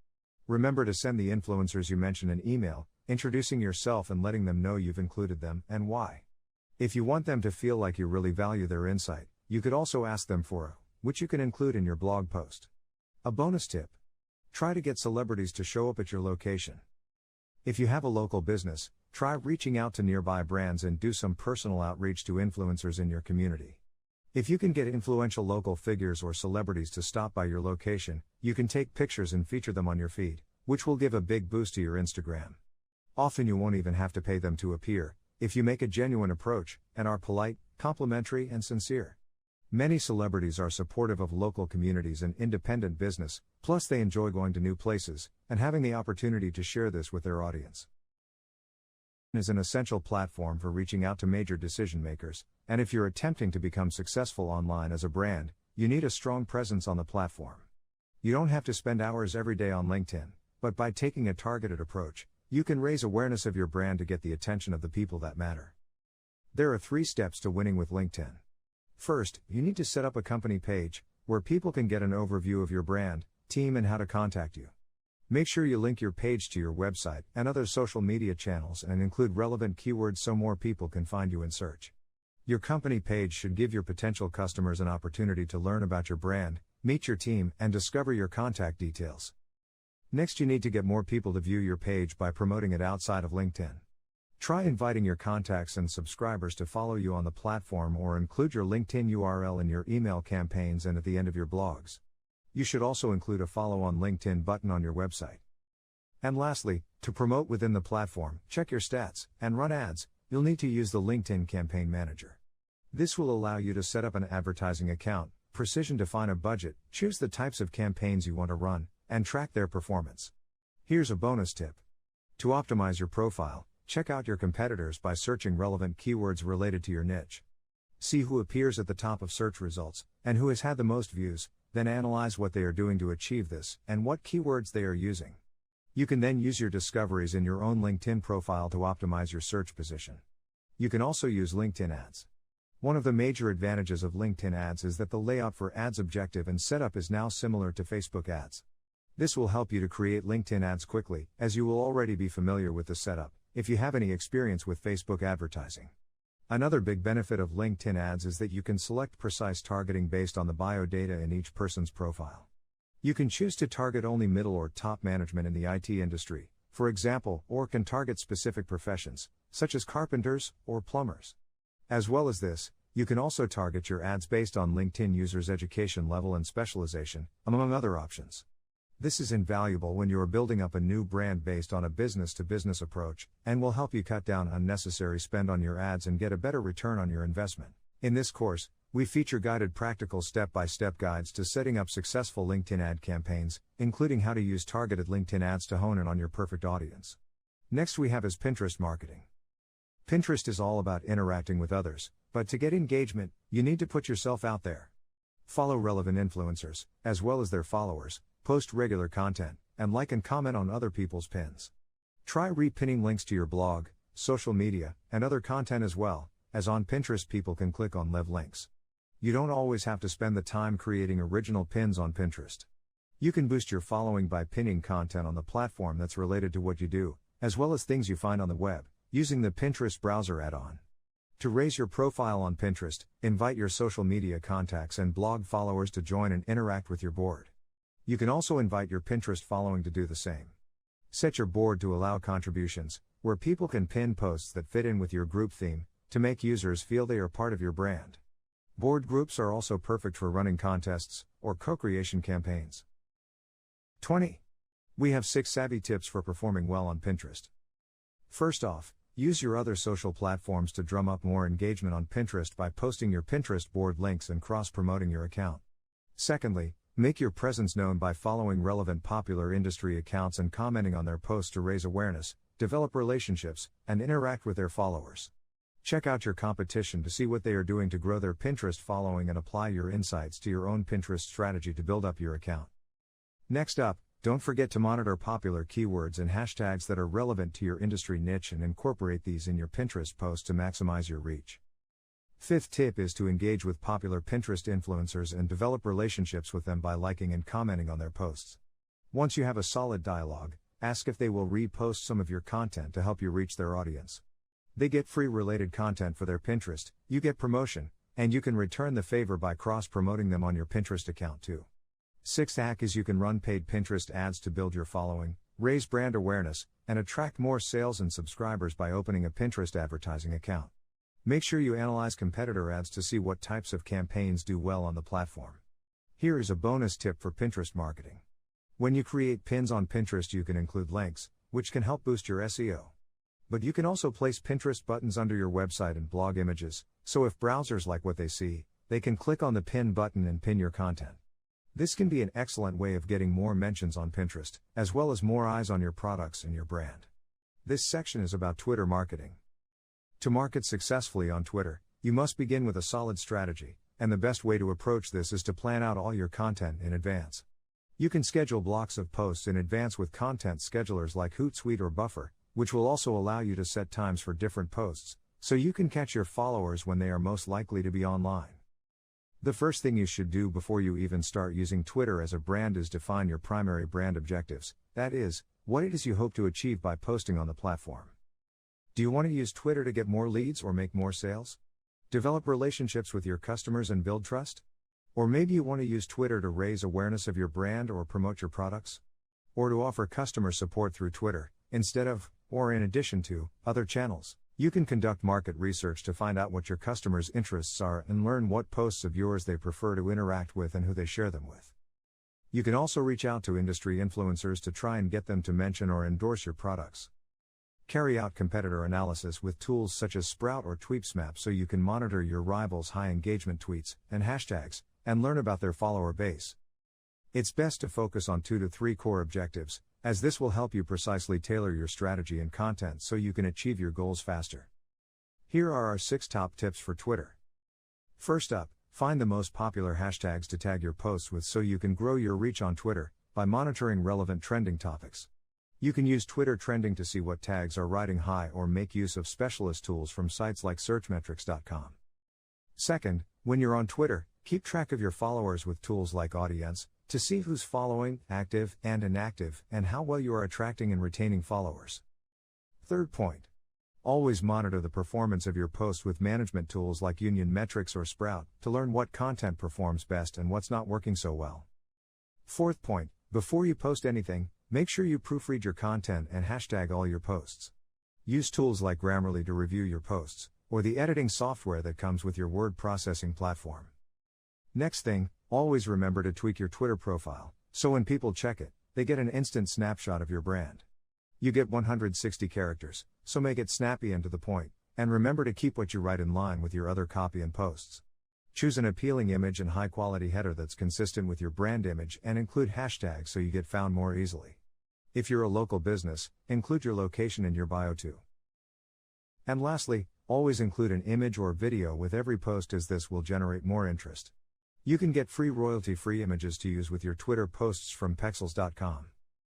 Remember to send the influencers you mention an email, introducing yourself and letting them know you've included them, and why. If you want them to feel like you really value their insight, you could also ask them for a, which you can include in your blog post. A bonus tip. Try to get celebrities to show up at your location. If you have a local business, Try reaching out to nearby brands and do some personal outreach to influencers in your community. If you can get influential local figures or celebrities to stop by your location, you can take pictures and feature them on your feed, which will give a big boost to your Instagram. Often you won't even have to pay them to appear, if you make a genuine approach, and are polite, complimentary, and sincere. Many celebrities are supportive of local communities and independent business, plus they enjoy going to new places, and having the opportunity to share this with their audience. Is an essential platform for reaching out to major decision makers, and if you're attempting to become successful online as a brand, you need a strong presence on the platform. You don't have to spend hours every day on LinkedIn, but by taking a targeted approach, you can raise awareness of your brand to get the attention of the people that matter. There are 3 steps to winning with LinkedIn. First, you need to set up a company page, where people can get an overview of your brand, team, and how to contact you. Make sure you link your page to your website and other social media channels and include relevant keywords so more people can find you in search. Your company page should give your potential customers an opportunity to learn about your brand, meet your team, and discover your contact details. Next, you need to get more people to view your page by promoting it outside of LinkedIn. Try inviting your contacts and subscribers to follow you on the platform or include your LinkedIn URL in your email campaigns and at the end of your blogs. You should also include a follow on LinkedIn button on your website. And lastly, to promote within the platform, check your stats, and run ads, you'll need to use the LinkedIn Campaign Manager. This will allow you to set up an advertising account, precision define a budget, choose the types of campaigns you want to run, and track their performance. Here's a bonus tip. To optimize your profile, check out your competitors by searching relevant keywords related to your niche. See who appears at the top of search results, and who has had the most views, then analyze what they are doing to achieve this, and what keywords they are using. You can then use your discoveries in your own LinkedIn profile to optimize your search position. You can also use LinkedIn ads. One of the major advantages of LinkedIn ads is that the layout for ads objective and setup is now similar to Facebook ads. This will help you to create LinkedIn ads quickly, as you will already be familiar with the setup, if you have any experience with Facebook advertising. Another big benefit of LinkedIn ads is that you can select precise targeting based on the bio data in each person's profile. You can choose to target only middle or top management in the IT industry, for example, or can target specific professions, such as carpenters or plumbers. As well as this, you can also target your ads based on LinkedIn users' education level and specialization, among other options. This is invaluable when you are building up a new brand based on a business-to-business approach, and will help you cut down unnecessary spend on your ads and get a better return on your investment. In this course, we feature guided practical step-by-step guides to setting up successful LinkedIn ad campaigns, including how to use targeted LinkedIn ads to hone in on your perfect audience. Next we have is Pinterest marketing. Pinterest is all about interacting with others, but to get engagement, you need to put yourself out there. Follow relevant influencers, as well as their followers, post regular content, and like and comment on other people's pins. Try repinning links to your blog, social media, and other content as well, as on Pinterest people can click on live links. You don't always have to spend the time creating original pins on Pinterest. You can boost your following by pinning content on the platform that's related to what you do, as well as things you find on the web, using the Pinterest browser add-on. To raise your profile on Pinterest, invite your social media contacts and blog followers to join and interact with your board. You can also invite your Pinterest following to do the same. Set your board to allow contributions, where people can pin posts that fit in with your group theme, to make users feel they are part of your brand. Board groups are also perfect for running contests, or co-creation campaigns. 20. We have 6 savvy tips for performing well on Pinterest. First off, use your other social platforms to drum up more engagement on Pinterest by posting your Pinterest board links and cross-promoting your account. Secondly, make your presence known by following relevant popular industry accounts and commenting on their posts to raise awareness, develop relationships, and interact with their followers. Check out your competition to see what they are doing to grow their Pinterest following and apply your insights to your own Pinterest strategy to build up your account. Next up, don't forget to monitor popular keywords and hashtags that are relevant to your industry niche and incorporate these in your Pinterest posts to maximize your reach. Fifth tip is to engage with popular Pinterest influencers and develop relationships with them by liking and commenting on their posts. Once you have a solid dialogue, ask if they will repost some of your content to help you reach their audience. They get free related content for their Pinterest, you get promotion, and you can return the favor by cross-promoting them on your Pinterest account too. Sixth hack is you can run paid Pinterest ads to build your following, raise brand awareness, and attract more sales and subscribers by opening a Pinterest advertising account. Make sure you analyze competitor ads to see what types of campaigns do well on the platform. Here is a bonus tip for Pinterest marketing. When you create pins on Pinterest, you can include links, which can help boost your SEO. But you can also place Pinterest buttons under your website and blog images, so if browsers like what they see, they can click on the pin button and pin your content. This can be an excellent way of getting more mentions on Pinterest, as well as more eyes on your products and your brand. This section is about Twitter marketing. To market successfully on Twitter, you must begin with a solid strategy, and the best way to approach this is to plan out all your content in advance. You can schedule blocks of posts in advance with content schedulers like Hootsuite or Buffer, which will also allow you to set times for different posts, so you can catch your followers when they are most likely to be online. The first thing you should do before you even start using Twitter as a brand is define your primary brand objectives, that is, what it is you hope to achieve by posting on the platform. Do you want to use Twitter to get more leads or make more sales? Develop relationships with your customers and build trust? Or maybe you want to use Twitter to raise awareness of your brand or promote your products? Or to offer customer support through Twitter, instead of, or in addition to, other channels? You can conduct market research to find out what your customers' interests are and learn what posts of yours they prefer to interact with and who they share them with. You can also reach out to industry influencers to try and get them to mention or endorse your products. Carry out competitor analysis with tools such as Sprout or Tweepsmap so you can monitor your rivals' high engagement tweets and hashtags, and learn about their follower base. It's best to focus on 2 to 3 core objectives, as this will help you precisely tailor your strategy and content so you can achieve your goals faster. Here are our 6 top tips for Twitter. First up, find the most popular hashtags to tag your posts with so you can grow your reach on Twitter by monitoring relevant trending topics. You can use Twitter trending to see what tags are riding high or make use of specialist tools from sites like searchmetrics.com. Second, when you're on Twitter, keep track of your followers with tools like Audience to see who's following, active and inactive, and how well you are attracting and retaining followers. Third point, always monitor the performance of your posts with management tools like Union Metrics or Sprout to learn what content performs best and what's not working so well. Fourth point, before you post anything, make sure you proofread your content and hashtag all your posts. Use tools like Grammarly to review your posts, or the editing software that comes with your word processing platform. Next thing, always remember to tweak your Twitter profile, so when people check it, they get an instant snapshot of your brand. You get 160 characters, so make it snappy and to the point, and remember to keep what you write in line with your other copy and posts. Choose an appealing image and high-quality header that's consistent with your brand image and include hashtags so you get found more easily. If you're a local business, include your location in your bio too. And lastly, always include an image or video with every post as this will generate more interest. You can get free royalty-free images to use with your Twitter posts from pexels.com.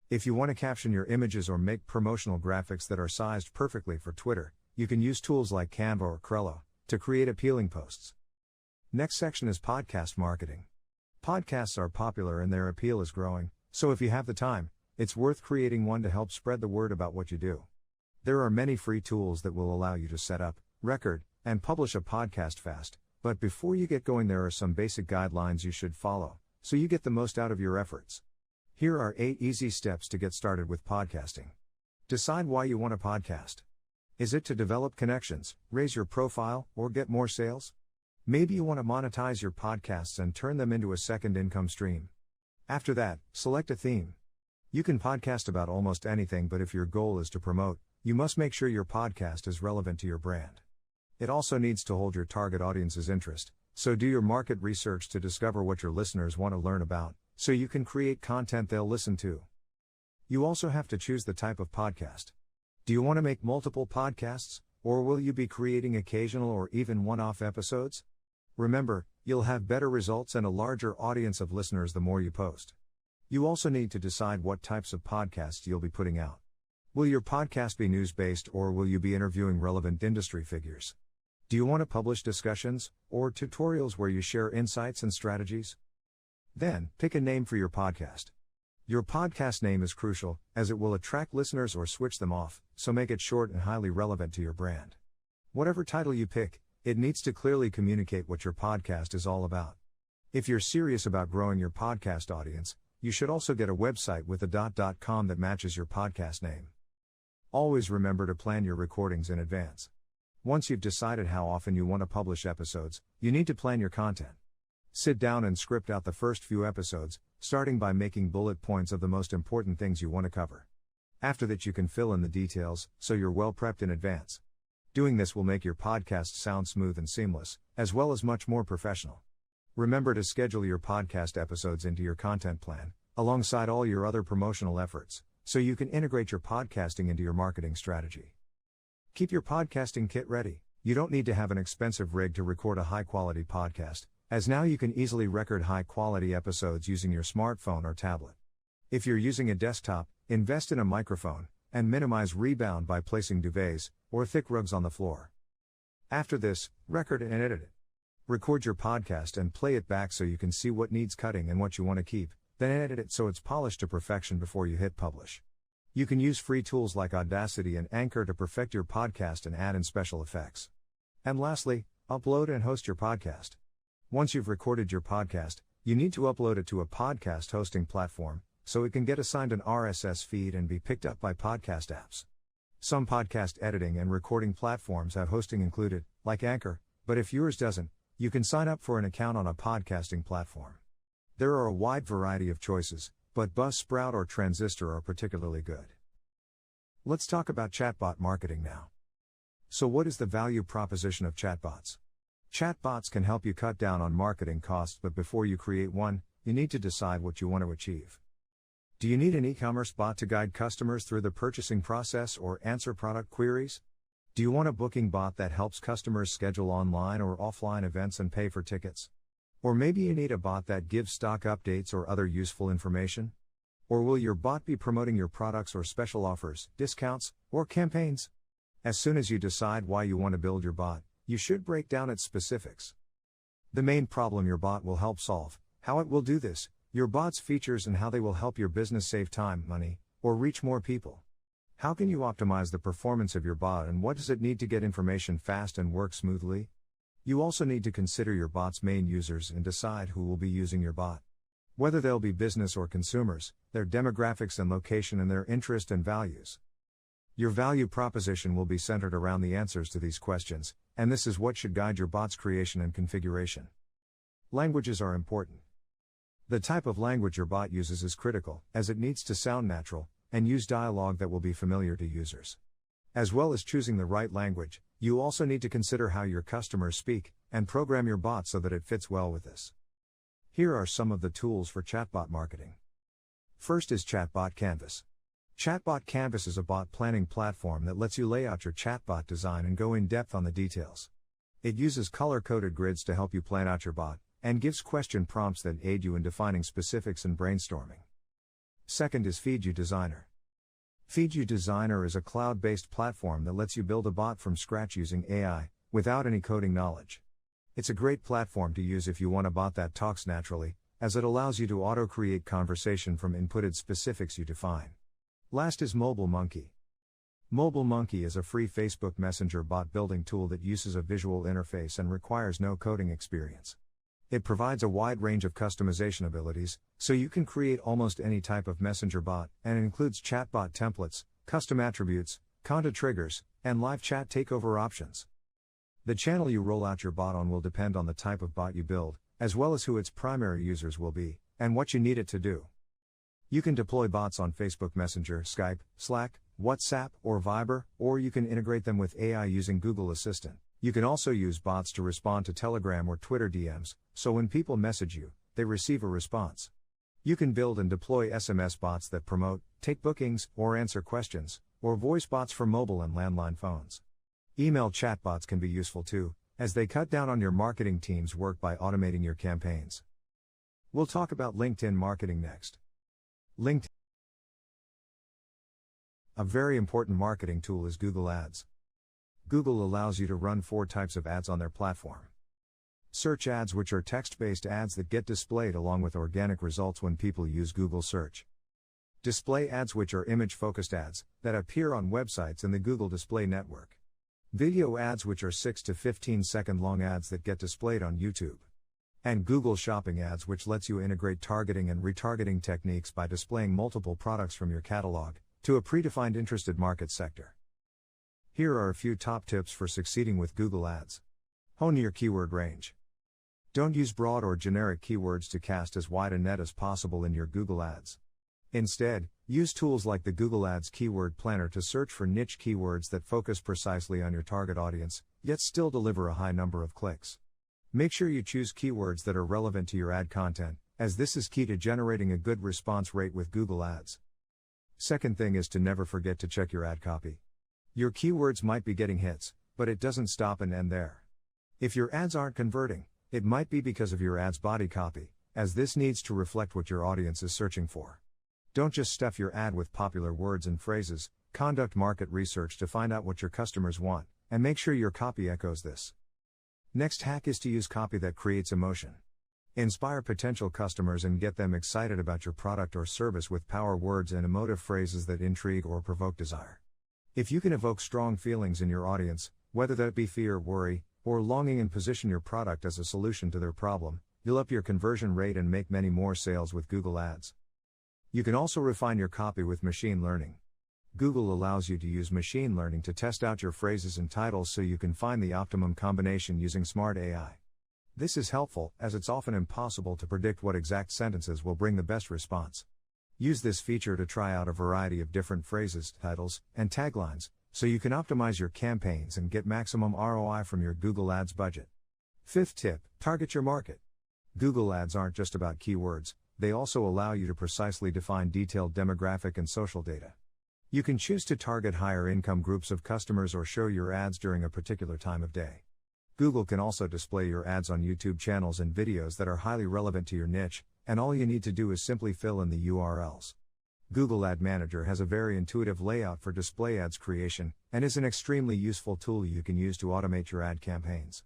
If you want to caption your images or make promotional graphics that are sized perfectly for Twitter, you can use tools like Canva or Trello to create appealing posts. Next section is podcast marketing. Podcasts are popular and their appeal is growing, so if you have the time, it's worth creating one to help spread the word about what you do. There are many free tools that will allow you to set up, record, and publish a podcast fast, but before you get going there are some basic guidelines you should follow, so you get the most out of your efforts. Here are 8 easy steps to get started with podcasting. Decide why you want a podcast. Is it to develop connections, raise your profile, or get more sales? Maybe you want to monetize your podcasts and turn them into a second income stream. After that, select a theme. You can podcast about almost anything, but if your goal is to promote, you must make sure your podcast is relevant to your brand. It also needs to hold your target audience's interest, so do your market research to discover what your listeners want to learn about, so you can create content they'll listen to. You also have to choose the type of podcast. Do you want to make multiple podcasts, or will you be creating occasional or even one-off episodes? Remember, you'll have better results and a larger audience of listeners the more you post. You also need to decide what types of podcasts you'll be putting out. Will your podcast be news-based or will you be interviewing relevant industry figures? Do you want to publish discussions or tutorials where you share insights and strategies? Then, pick a name for your podcast. Your podcast name is crucial, as it will attract listeners or switch them off, so make it short and highly relevant to your brand. Whatever title you pick, it needs to clearly communicate what your podcast is all about. If you're serious about growing your podcast audience, you should also get a website with a .com that matches your podcast name. Always remember to plan your recordings in advance. Once you've decided how often you want to publish episodes, you need to plan your content. Sit down and script out the first few episodes, starting by making bullet points of the most important things you want to cover. After that, you can fill in the details, so you're well prepped in advance. Doing this will make your podcast sound smooth and seamless, as well as much more professional. Remember to schedule your podcast episodes into your content plan, alongside all your other promotional efforts, so you can integrate your podcasting into your marketing strategy. Keep your podcasting kit ready. You don't need to have an expensive rig to record a high-quality podcast, as now you can easily record high-quality episodes using your smartphone or tablet. If you're using a desktop, invest in a microphone, and minimize rebound by placing duvets or thick rugs on the floor. After this, record and edit it. Record your podcast and play it back so you can see what needs cutting and what you want to keep, then edit it so it's polished to perfection before you hit publish. You can use free tools like Audacity and Anchor to perfect your podcast and add in special effects. And lastly, upload and host your podcast. Once you've recorded your podcast, you need to upload it to a podcast hosting platform, so it can get assigned an RSS feed and be picked up by podcast apps. Some podcast editing and recording platforms have hosting included, like Anchor, but if yours doesn't, you can sign up for an account on a podcasting platform. There are a wide variety of choices, but Buzzsprout or Transistor are particularly good. Let's talk about chatbot marketing now. So what is the value proposition of chatbots? Chatbots can help you cut down on marketing costs, but before you create one, you need to decide what you want to achieve. Do you need an e-commerce bot to guide customers through the purchasing process or answer product queries? Do you want a booking bot that helps customers schedule online or offline events and pay for tickets? Or maybe you need a bot that gives stock updates or other useful information? Or will your bot be promoting your products or special offers, discounts, or campaigns? As soon as you decide why you want to build your bot, you should break down its specifics. The main problem your bot will help solve, how it will do this, your bot's features and how they will help your business save time, money, or reach more people. How can you optimize the performance of your bot and what does it need to get information fast and work smoothly? You also need to consider your bot's main users and decide who will be using your bot. Whether they'll be business or consumers, their demographics and location and their interest and values. Your value proposition will be centered around the answers to these questions, and this is what should guide your bot's creation and configuration. Languages are important. The type of language your bot uses is critical, as it needs to sound natural, and use dialogue that will be familiar to users. As well as choosing the right language, you also need to consider how your customers speak, and program your bot so that it fits well with this. Here are some of the tools for chatbot marketing. First is Chatbot Canvas. Chatbot Canvas is a bot planning platform that lets you lay out your chatbot design and go in depth on the details. It uses color-coded grids to help you plan out your bot, and gives question prompts that aid you in defining specifics and brainstorming. Second is FeedYou Designer. FeedYou Designer is a cloud-based platform that lets you build a bot from scratch using AI, without any coding knowledge. It's a great platform to use if you want a bot that talks naturally, as it allows you to auto-create conversation from inputted specifics you define. Last is MobileMonkey. MobileMonkey is a free Facebook Messenger bot building tool that uses a visual interface and requires no coding experience. It provides a wide range of customization abilities, so you can create almost any type of messenger bot, and includes chatbot templates, custom attributes, content triggers, and live chat takeover options. The channel you roll out your bot on will depend on the type of bot you build, as well as who its primary users will be, and what you need it to do. You can deploy bots on Facebook Messenger, Skype, Slack, WhatsApp, or Viber, or you can integrate them with AI using Google Assistant. You can also use bots to respond to Telegram or Twitter DMs, so when people message you, they receive a response. You can build and deploy SMS bots that promote, take bookings, or answer questions, or voice bots for mobile and landline phones. Email chatbots can be useful too, as they cut down on your marketing team's work by automating your campaigns. We'll talk about LinkedIn marketing next. LinkedIn. A very important marketing tool is Google Ads. Google allows you to run 4 types of ads on their platform. Search ads, which are text-based ads that get displayed along with organic results when people use Google search. Display ads, which are image-focused ads that appear on websites in the Google Display Network. Video ads, which are 6 to 15 second long ads that get displayed on YouTube. And Google Shopping Ads, which lets you integrate targeting and retargeting techniques by displaying multiple products from your catalog to a predefined interested market sector. Here are a few top tips for succeeding with Google Ads. Hone your keyword range. Don't use broad or generic keywords to cast as wide a net as possible in your Google Ads. Instead, use tools like the Google Ads Keyword Planner to search for niche keywords that focus precisely on your target audience, yet still deliver a high number of clicks. Make sure you choose keywords that are relevant to your ad content, as this is key to generating a good response rate with Google Ads. Second thing is to never forget to check your ad copy. Your keywords might be getting hits, but it doesn't stop and end there. If your ads aren't converting, it might be because of your ad's body copy, as this needs to reflect what your audience is searching for. Don't just stuff your ad with popular words and phrases, conduct market research to find out what your customers want, and make sure your copy echoes this. Next hack is to use copy that creates emotion. Inspire potential customers and get them excited about your product or service with power words and emotive phrases that intrigue or provoke desire. If you can evoke strong feelings in your audience, whether that be fear, worry, or longing, and position your product as a solution to their problem, you'll up your conversion rate and make many more sales with Google Ads. You can also refine your copy with machine learning. Google allows you to use machine learning to test out your phrases and titles so you can find the optimum combination using smart AI. This is helpful, as it's often impossible to predict what exact sentences will bring the best response. Use this feature to try out a variety of different phrases, titles, and taglines, so you can optimize your campaigns and get maximum ROI from your Google Ads budget. Fifth tip, target your market. Google Ads aren't just about keywords, they also allow you to precisely define detailed demographic and social data. You can choose to target higher income groups of customers or show your ads during a particular time of day. Google can also display your ads on YouTube channels and videos that are highly relevant to your niche, and all you need to do is simply fill in the URLs. Google Ad Manager has a very intuitive layout for display ads creation, and is an extremely useful tool you can use to automate your ad campaigns.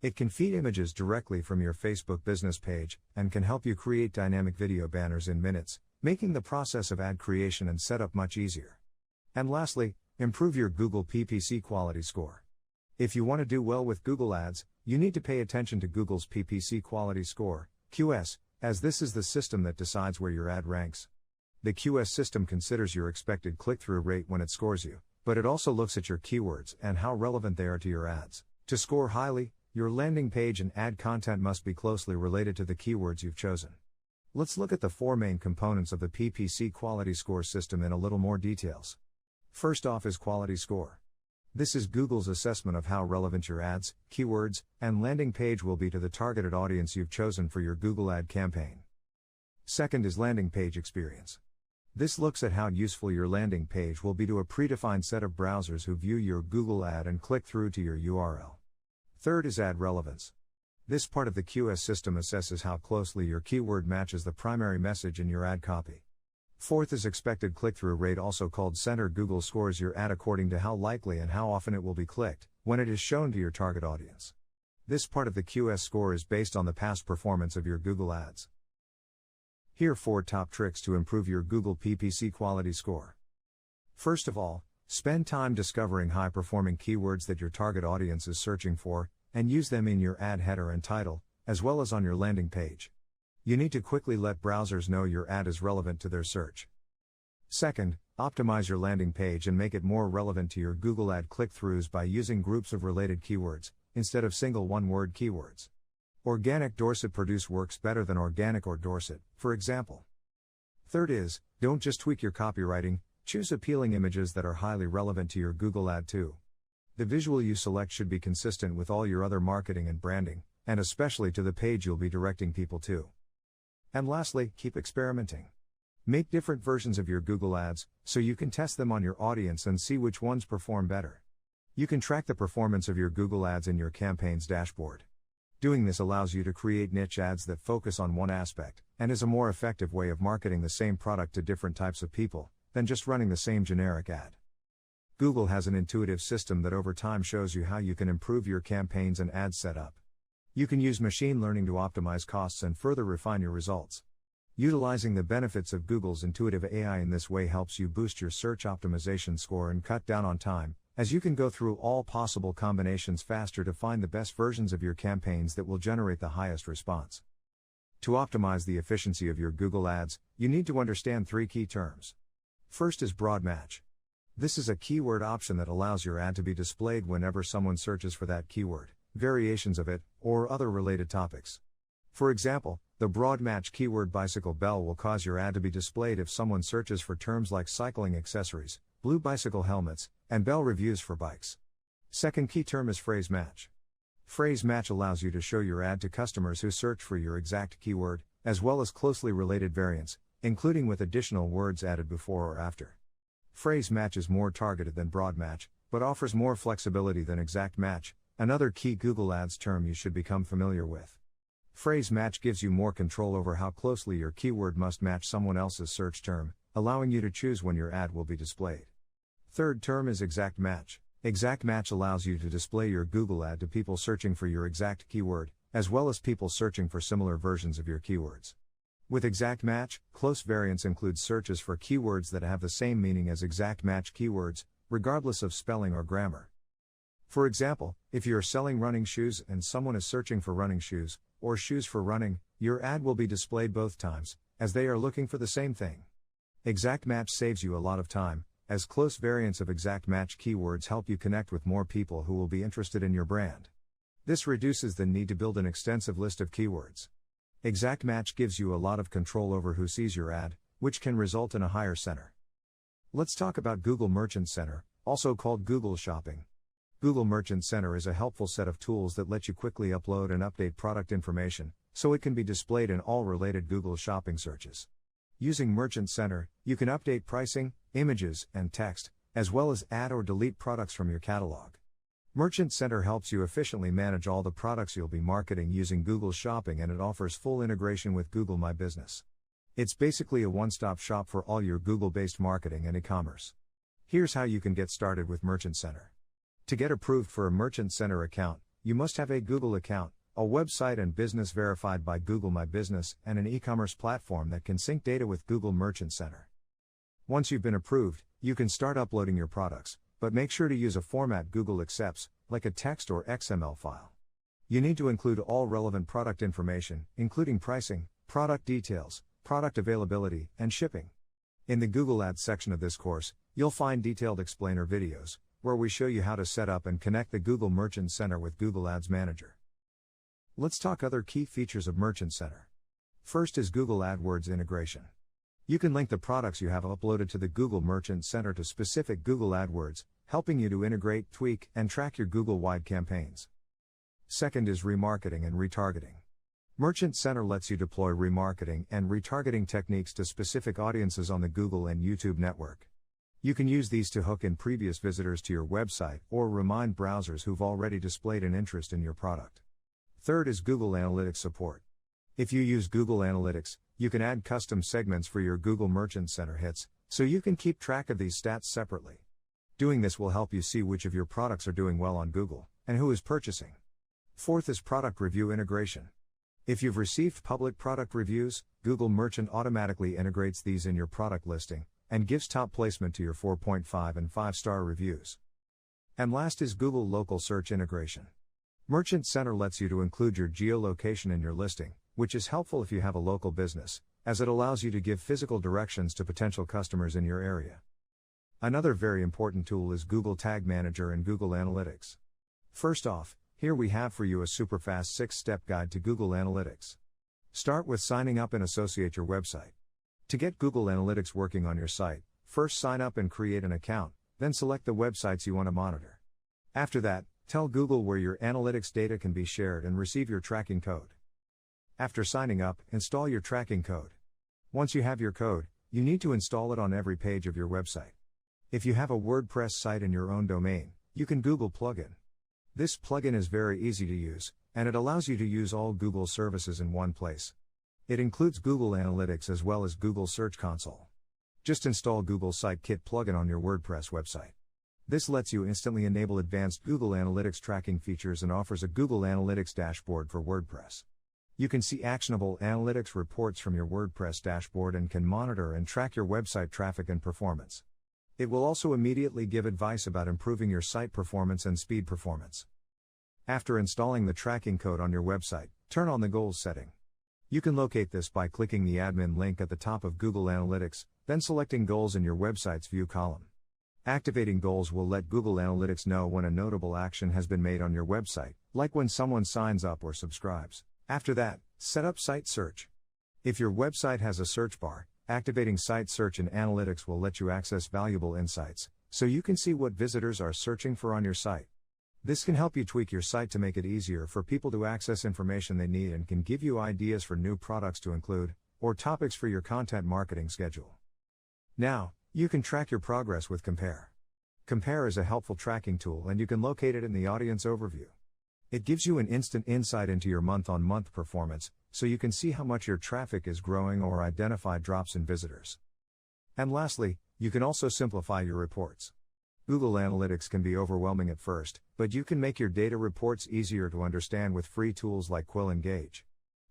It can feed images directly from your Facebook business page, and can help you create dynamic video banners in minutes, making the process of ad creation and setup much easier. And lastly, improve your Google PPC quality score. If you want to do well with Google Ads, you need to pay attention to Google's PPC quality score, QS, as this is the system that decides where your ad ranks. The QS system considers your expected click-through rate when it scores you, but it also looks at your keywords and how relevant they are to your ads. To score highly, your landing page and ad content must be closely related to the keywords you've chosen. Let's look at the four main components of the PPC quality score system in a little more details. First off is quality score. This is Google's assessment of how relevant your ads, keywords, and landing page will be to the targeted audience you've chosen for your Google ad campaign. Second is landing page experience. This looks at how useful your landing page will be to a predefined set of browsers who view your Google ad and click through to your URL. Third is ad relevance. This part of the QS system assesses how closely your keyword matches the primary message in your ad copy. Fourth is expected click-through rate, also called center. Google scores your ad according to how likely and how often it will be clicked when it is shown to your target audience. This part of the QS score is based on the past performance of your Google ads. Here are 4 top tricks to improve your Google PPC quality score. First of all, spend time discovering high-performing keywords that your target audience is searching for, and use them in your ad header and title, as well as on your landing page. You need to quickly let browsers know your ad is relevant to their search. Second, optimize your landing page and make it more relevant to your Google ad click-throughs by using groups of related keywords, instead of single one-word keywords. Organic Dorset produce works better than organic or Dorset, for example. Third is, don't just tweak your copywriting, choose appealing images that are highly relevant to your Google ad too. The visual you select should be consistent with all your other marketing and branding, and especially to the page you'll be directing people to. And lastly, keep experimenting. Make different versions of your Google ads, so you can test them on your audience and see which ones perform better. You can track the performance of your Google ads in your campaign's dashboard. Doing this allows you to create niche ads that focus on one aspect, and is a more effective way of marketing the same product to different types of people, than just running the same generic ad. Google has an intuitive system that over time shows you how you can improve your campaigns and ad setup. You can use machine learning to optimize costs and further refine your results. Utilizing the benefits of Google's intuitive AI in this way helps you boost your search optimization score and cut down on time, as you can go through all possible combinations faster to find the best versions of your campaigns that will generate the highest response. To optimize the efficiency of your Google Ads, you need to understand 3 key terms. First is broad match. This is a keyword option that allows your ad to be displayed whenever someone searches for that keyword, variations of it, or other related topics. For example, the broad match keyword bicycle bell will cause your ad to be displayed if someone searches for terms like cycling accessories, blue bicycle helmets, and bell reviews for bikes. Second key term is phrase match. Phrase match allows you to show your ad to customers who search for your exact keyword, as well as closely related variants, including with additional words added before or after. Phrase match is more targeted than broad match, but offers more flexibility than exact match, another key Google Ads term you should become familiar with. Phrase match gives you more control over how closely your keyword must match someone else's search term, allowing you to choose when your ad will be displayed. Third term is exact match. Exact match allows you to display your Google ad to people searching for your exact keyword, as well as people searching for similar versions of your keywords. With exact match, close variants include searches for keywords that have the same meaning as exact match keywords, regardless of spelling or grammar. For example, if you are selling running shoes and someone is searching for running shoes, or shoes for running, your ad will be displayed both times, as they are looking for the same thing. Exact match saves you a lot of time, as close variants of exact match keywords help you connect with more people who will be interested in your brand. This reduces the need to build an extensive list of keywords. Exact match gives you a lot of control over who sees your ad, which can result in a higher center. Let's talk about Google Merchant Center, also called Google Shopping. Google Merchant Center is a helpful set of tools that let you quickly upload and update product information, so it can be displayed in all related Google Shopping searches. Using Merchant Center, you can update pricing, images, and text, as well as add or delete products from your catalog. Merchant Center helps you efficiently manage all the products you'll be marketing using Google Shopping, and it offers full integration with Google My Business. It's basically a one-stop shop for all your Google-based marketing and e-commerce. Here's how you can get started with Merchant Center. To get approved for a Merchant Center account, you must have a Google account, a website and business verified by Google My Business, and an e-commerce platform that can sync data with Google Merchant Center. Once you've been approved, you can start uploading your products, but make sure to use a format Google accepts, like a text or XML file. You need to include all relevant product information, including pricing, product details, product availability, and shipping. In the Google Ads section of this course, you'll find detailed explainer videos, where we show you how to set up and connect the Google Merchant Center with Google Ads Manager. Let's talk other key features of Merchant Center. First is Google AdWords integration. You can link the products you have uploaded to the Google Merchant Center to specific Google AdWords, helping you to integrate, tweak, and track your Google-wide campaigns. Second is remarketing and retargeting. Merchant Center lets you deploy remarketing and retargeting techniques to specific audiences on the Google and YouTube network. You can use these to hook in previous visitors to your website or remind browsers who've already displayed an interest in your product. Third is Google Analytics support. If you use Google Analytics, you can add custom segments for your Google Merchant Center hits, so you can keep track of these stats separately. Doing this will help you see which of your products are doing well on Google, and who is purchasing. Fourth is product review integration. If you've received public product reviews, Google Merchant automatically integrates these in your product listing, and gives top placement to your 4.5 and 5-star reviews. And last is Google Local Search integration. Merchant Center lets you to include your geolocation in your listing, which is helpful if you have a local business, as it allows you to give physical directions to potential customers in your area. Another very important tool is Google Tag Manager and Google Analytics. First off, here we have for you a super fast 6-step guide to Google Analytics. Start with signing up and associate your website. To get Google Analytics working on your site, first sign up and create an account, then select the websites you want to monitor. After that, tell Google where your analytics data can be shared and receive your tracking code. After signing up, install your tracking code. Once you have your code, you need to install it on every page of your website. If you have a WordPress site in your own domain, you can Google plugin. This plugin is very easy to use, and it allows you to use all Google services in one place. It includes Google Analytics as well as Google Search Console. Just install Google Sitekit plugin on your WordPress website. This lets you instantly enable advanced Google Analytics tracking features and offers a Google Analytics dashboard for WordPress. You can see actionable analytics reports from your WordPress dashboard and can monitor and track your website traffic and performance. It will also immediately give advice about improving your site performance and speed performance. After installing the tracking code on your website, turn on the goals setting. You can locate this by clicking the admin link at the top of Google Analytics, then selecting goals in your website's view column. Activating goals will let Google Analytics know when a notable action has been made on your website, like when someone signs up or subscribes. After that, set up site search. If your website has a search bar, activating site search in Analytics will let you access valuable insights, so you can see what visitors are searching for on your site. This can help you tweak your site to make it easier for people to access information they need and can give you ideas for new products to include, or topics for your content marketing schedule. Now, you can track your progress with Compare. Compare is a helpful tracking tool and you can locate it in the audience overview. It gives you an instant insight into your month-on-month performance, so you can see how much your traffic is growing or identify drops in visitors. And lastly, you can also simplify your reports. Google Analytics can be overwhelming at first, but you can make your data reports easier to understand with free tools like Quill Engage.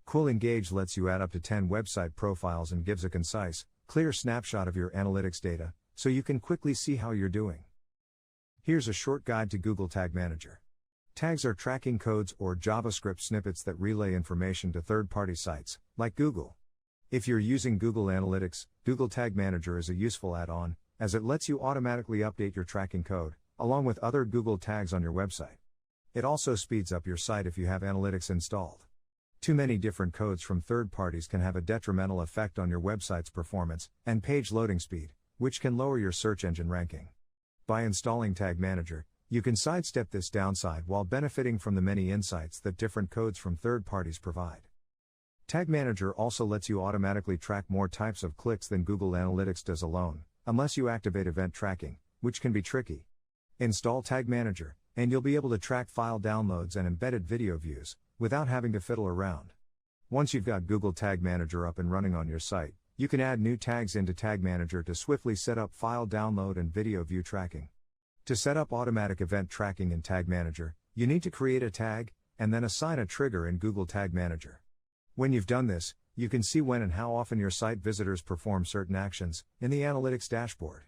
Quill Engage lets you add up to 10 website profiles and gives a concise, clear snapshot of your analytics data, so you can quickly see how you're doing. Here's a short guide to Google Tag Manager. Tags are tracking codes or JavaScript snippets that relay information to third-party sites, like Google. If you're using Google Analytics, Google Tag Manager is a useful add-on, as it lets you automatically update your tracking code, along with other Google tags on your website. It also speeds up your site if you have Analytics installed. Too many different codes from third parties can have a detrimental effect on your website's performance and page loading speed, which can lower your search engine ranking. By installing Tag Manager, you can sidestep this downside while benefiting from the many insights that different codes from third parties provide. Tag Manager also lets you automatically track more types of clicks than Google Analytics does alone, unless you activate event tracking, which can be tricky. Install Tag Manager, and you'll be able to track file downloads and embedded video views, without having to fiddle around. Once you've got Google Tag Manager up and running on your site, you can add new tags into Tag Manager to swiftly set up file download and video view tracking. To set up automatic event tracking in Tag Manager, you need to create a tag, and then assign a trigger in Google Tag Manager. When you've done this, you can see when and how often your site visitors perform certain actions in the Analytics dashboard.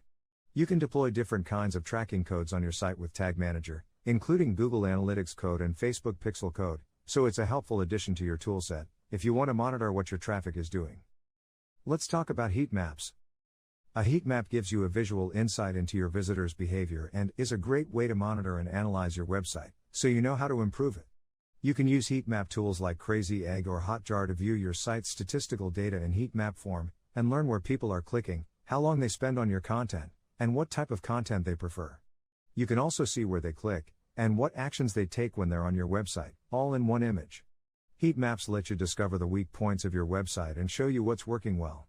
You can deploy different kinds of tracking codes on your site with Tag Manager, including Google Analytics code and Facebook Pixel code, so it's a helpful addition to your toolset if you want to monitor what your traffic is doing. Let's talk about heat maps. A heat map gives you a visual insight into your visitors' behavior and is a great way to monitor and analyze your website, so you know how to improve it. You can use heat map tools like Crazy Egg or Hotjar to view your site's statistical data in heat map form, and learn where people are clicking, how long they spend on your content, and what type of content they prefer. You can also see where they click, and what actions they take when they're on your website, all in one image. Heat maps let you discover the weak points of your website and show you what's working well.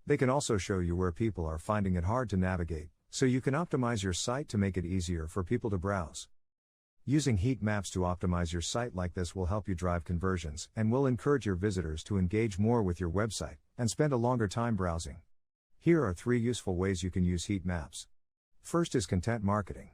They can also show you where people are finding it hard to navigate, so you can optimize your site to make it easier for people to browse. Using heat maps to optimize your site like this will help you drive conversions and will encourage your visitors to engage more with your website and spend a longer time browsing. Here are 3 useful ways you can use heat maps. First is content marketing.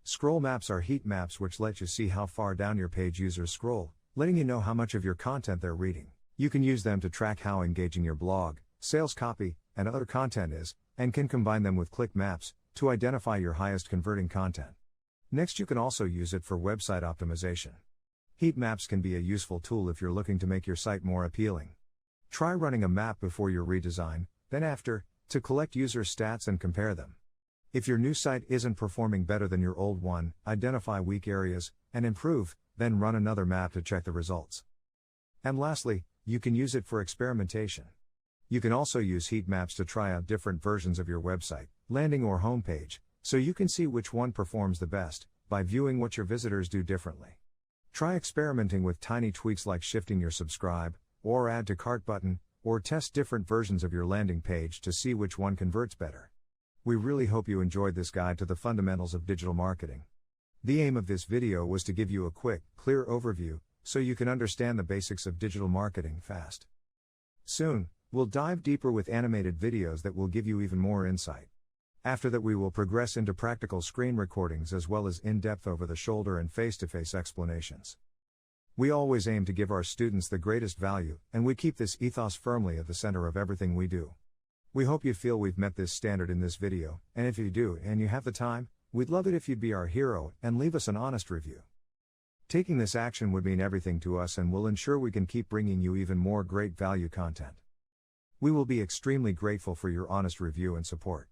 Scroll maps are heat maps which let you see how far down your page users scroll, letting you know how much of your content they're reading. You can use them to track how engaging your blog, sales copy, and other content is, and can combine them with click maps to identify your highest converting content. Next, you can also use it for website optimization. Heat maps can be a useful tool if you're looking to make your site more appealing. Try running a map before your redesign, then after, to collect user stats and compare them. If your new site isn't performing better than your old one, identify weak areas and improve, then run another map to check the results. And lastly, you can use it for experimentation. You can also use heat maps to try out different versions of your website, landing or homepage, so you can see which one performs the best, by viewing what your visitors do differently. Try experimenting with tiny tweaks like shifting your subscribe, or add to cart button, or test different versions of your landing page to see which one converts better. We really hope you enjoyed this guide to the fundamentals of digital marketing. The aim of this video was to give you a quick, clear overview, so you can understand the basics of digital marketing fast. Soon, we'll dive deeper with animated videos that will give you even more insight. After that, we will progress into practical screen recordings as well as in-depth over-the-shoulder and face-to-face explanations. We always aim to give our students the greatest value, and we keep this ethos firmly at the center of everything we do. We hope you feel we've met this standard in this video, and if you do and you have the time, we'd love it if you'd be our hero and leave us an honest review. Taking this action would mean everything to us and will ensure we can keep bringing you even more great value content. We will be extremely grateful for your honest review and support.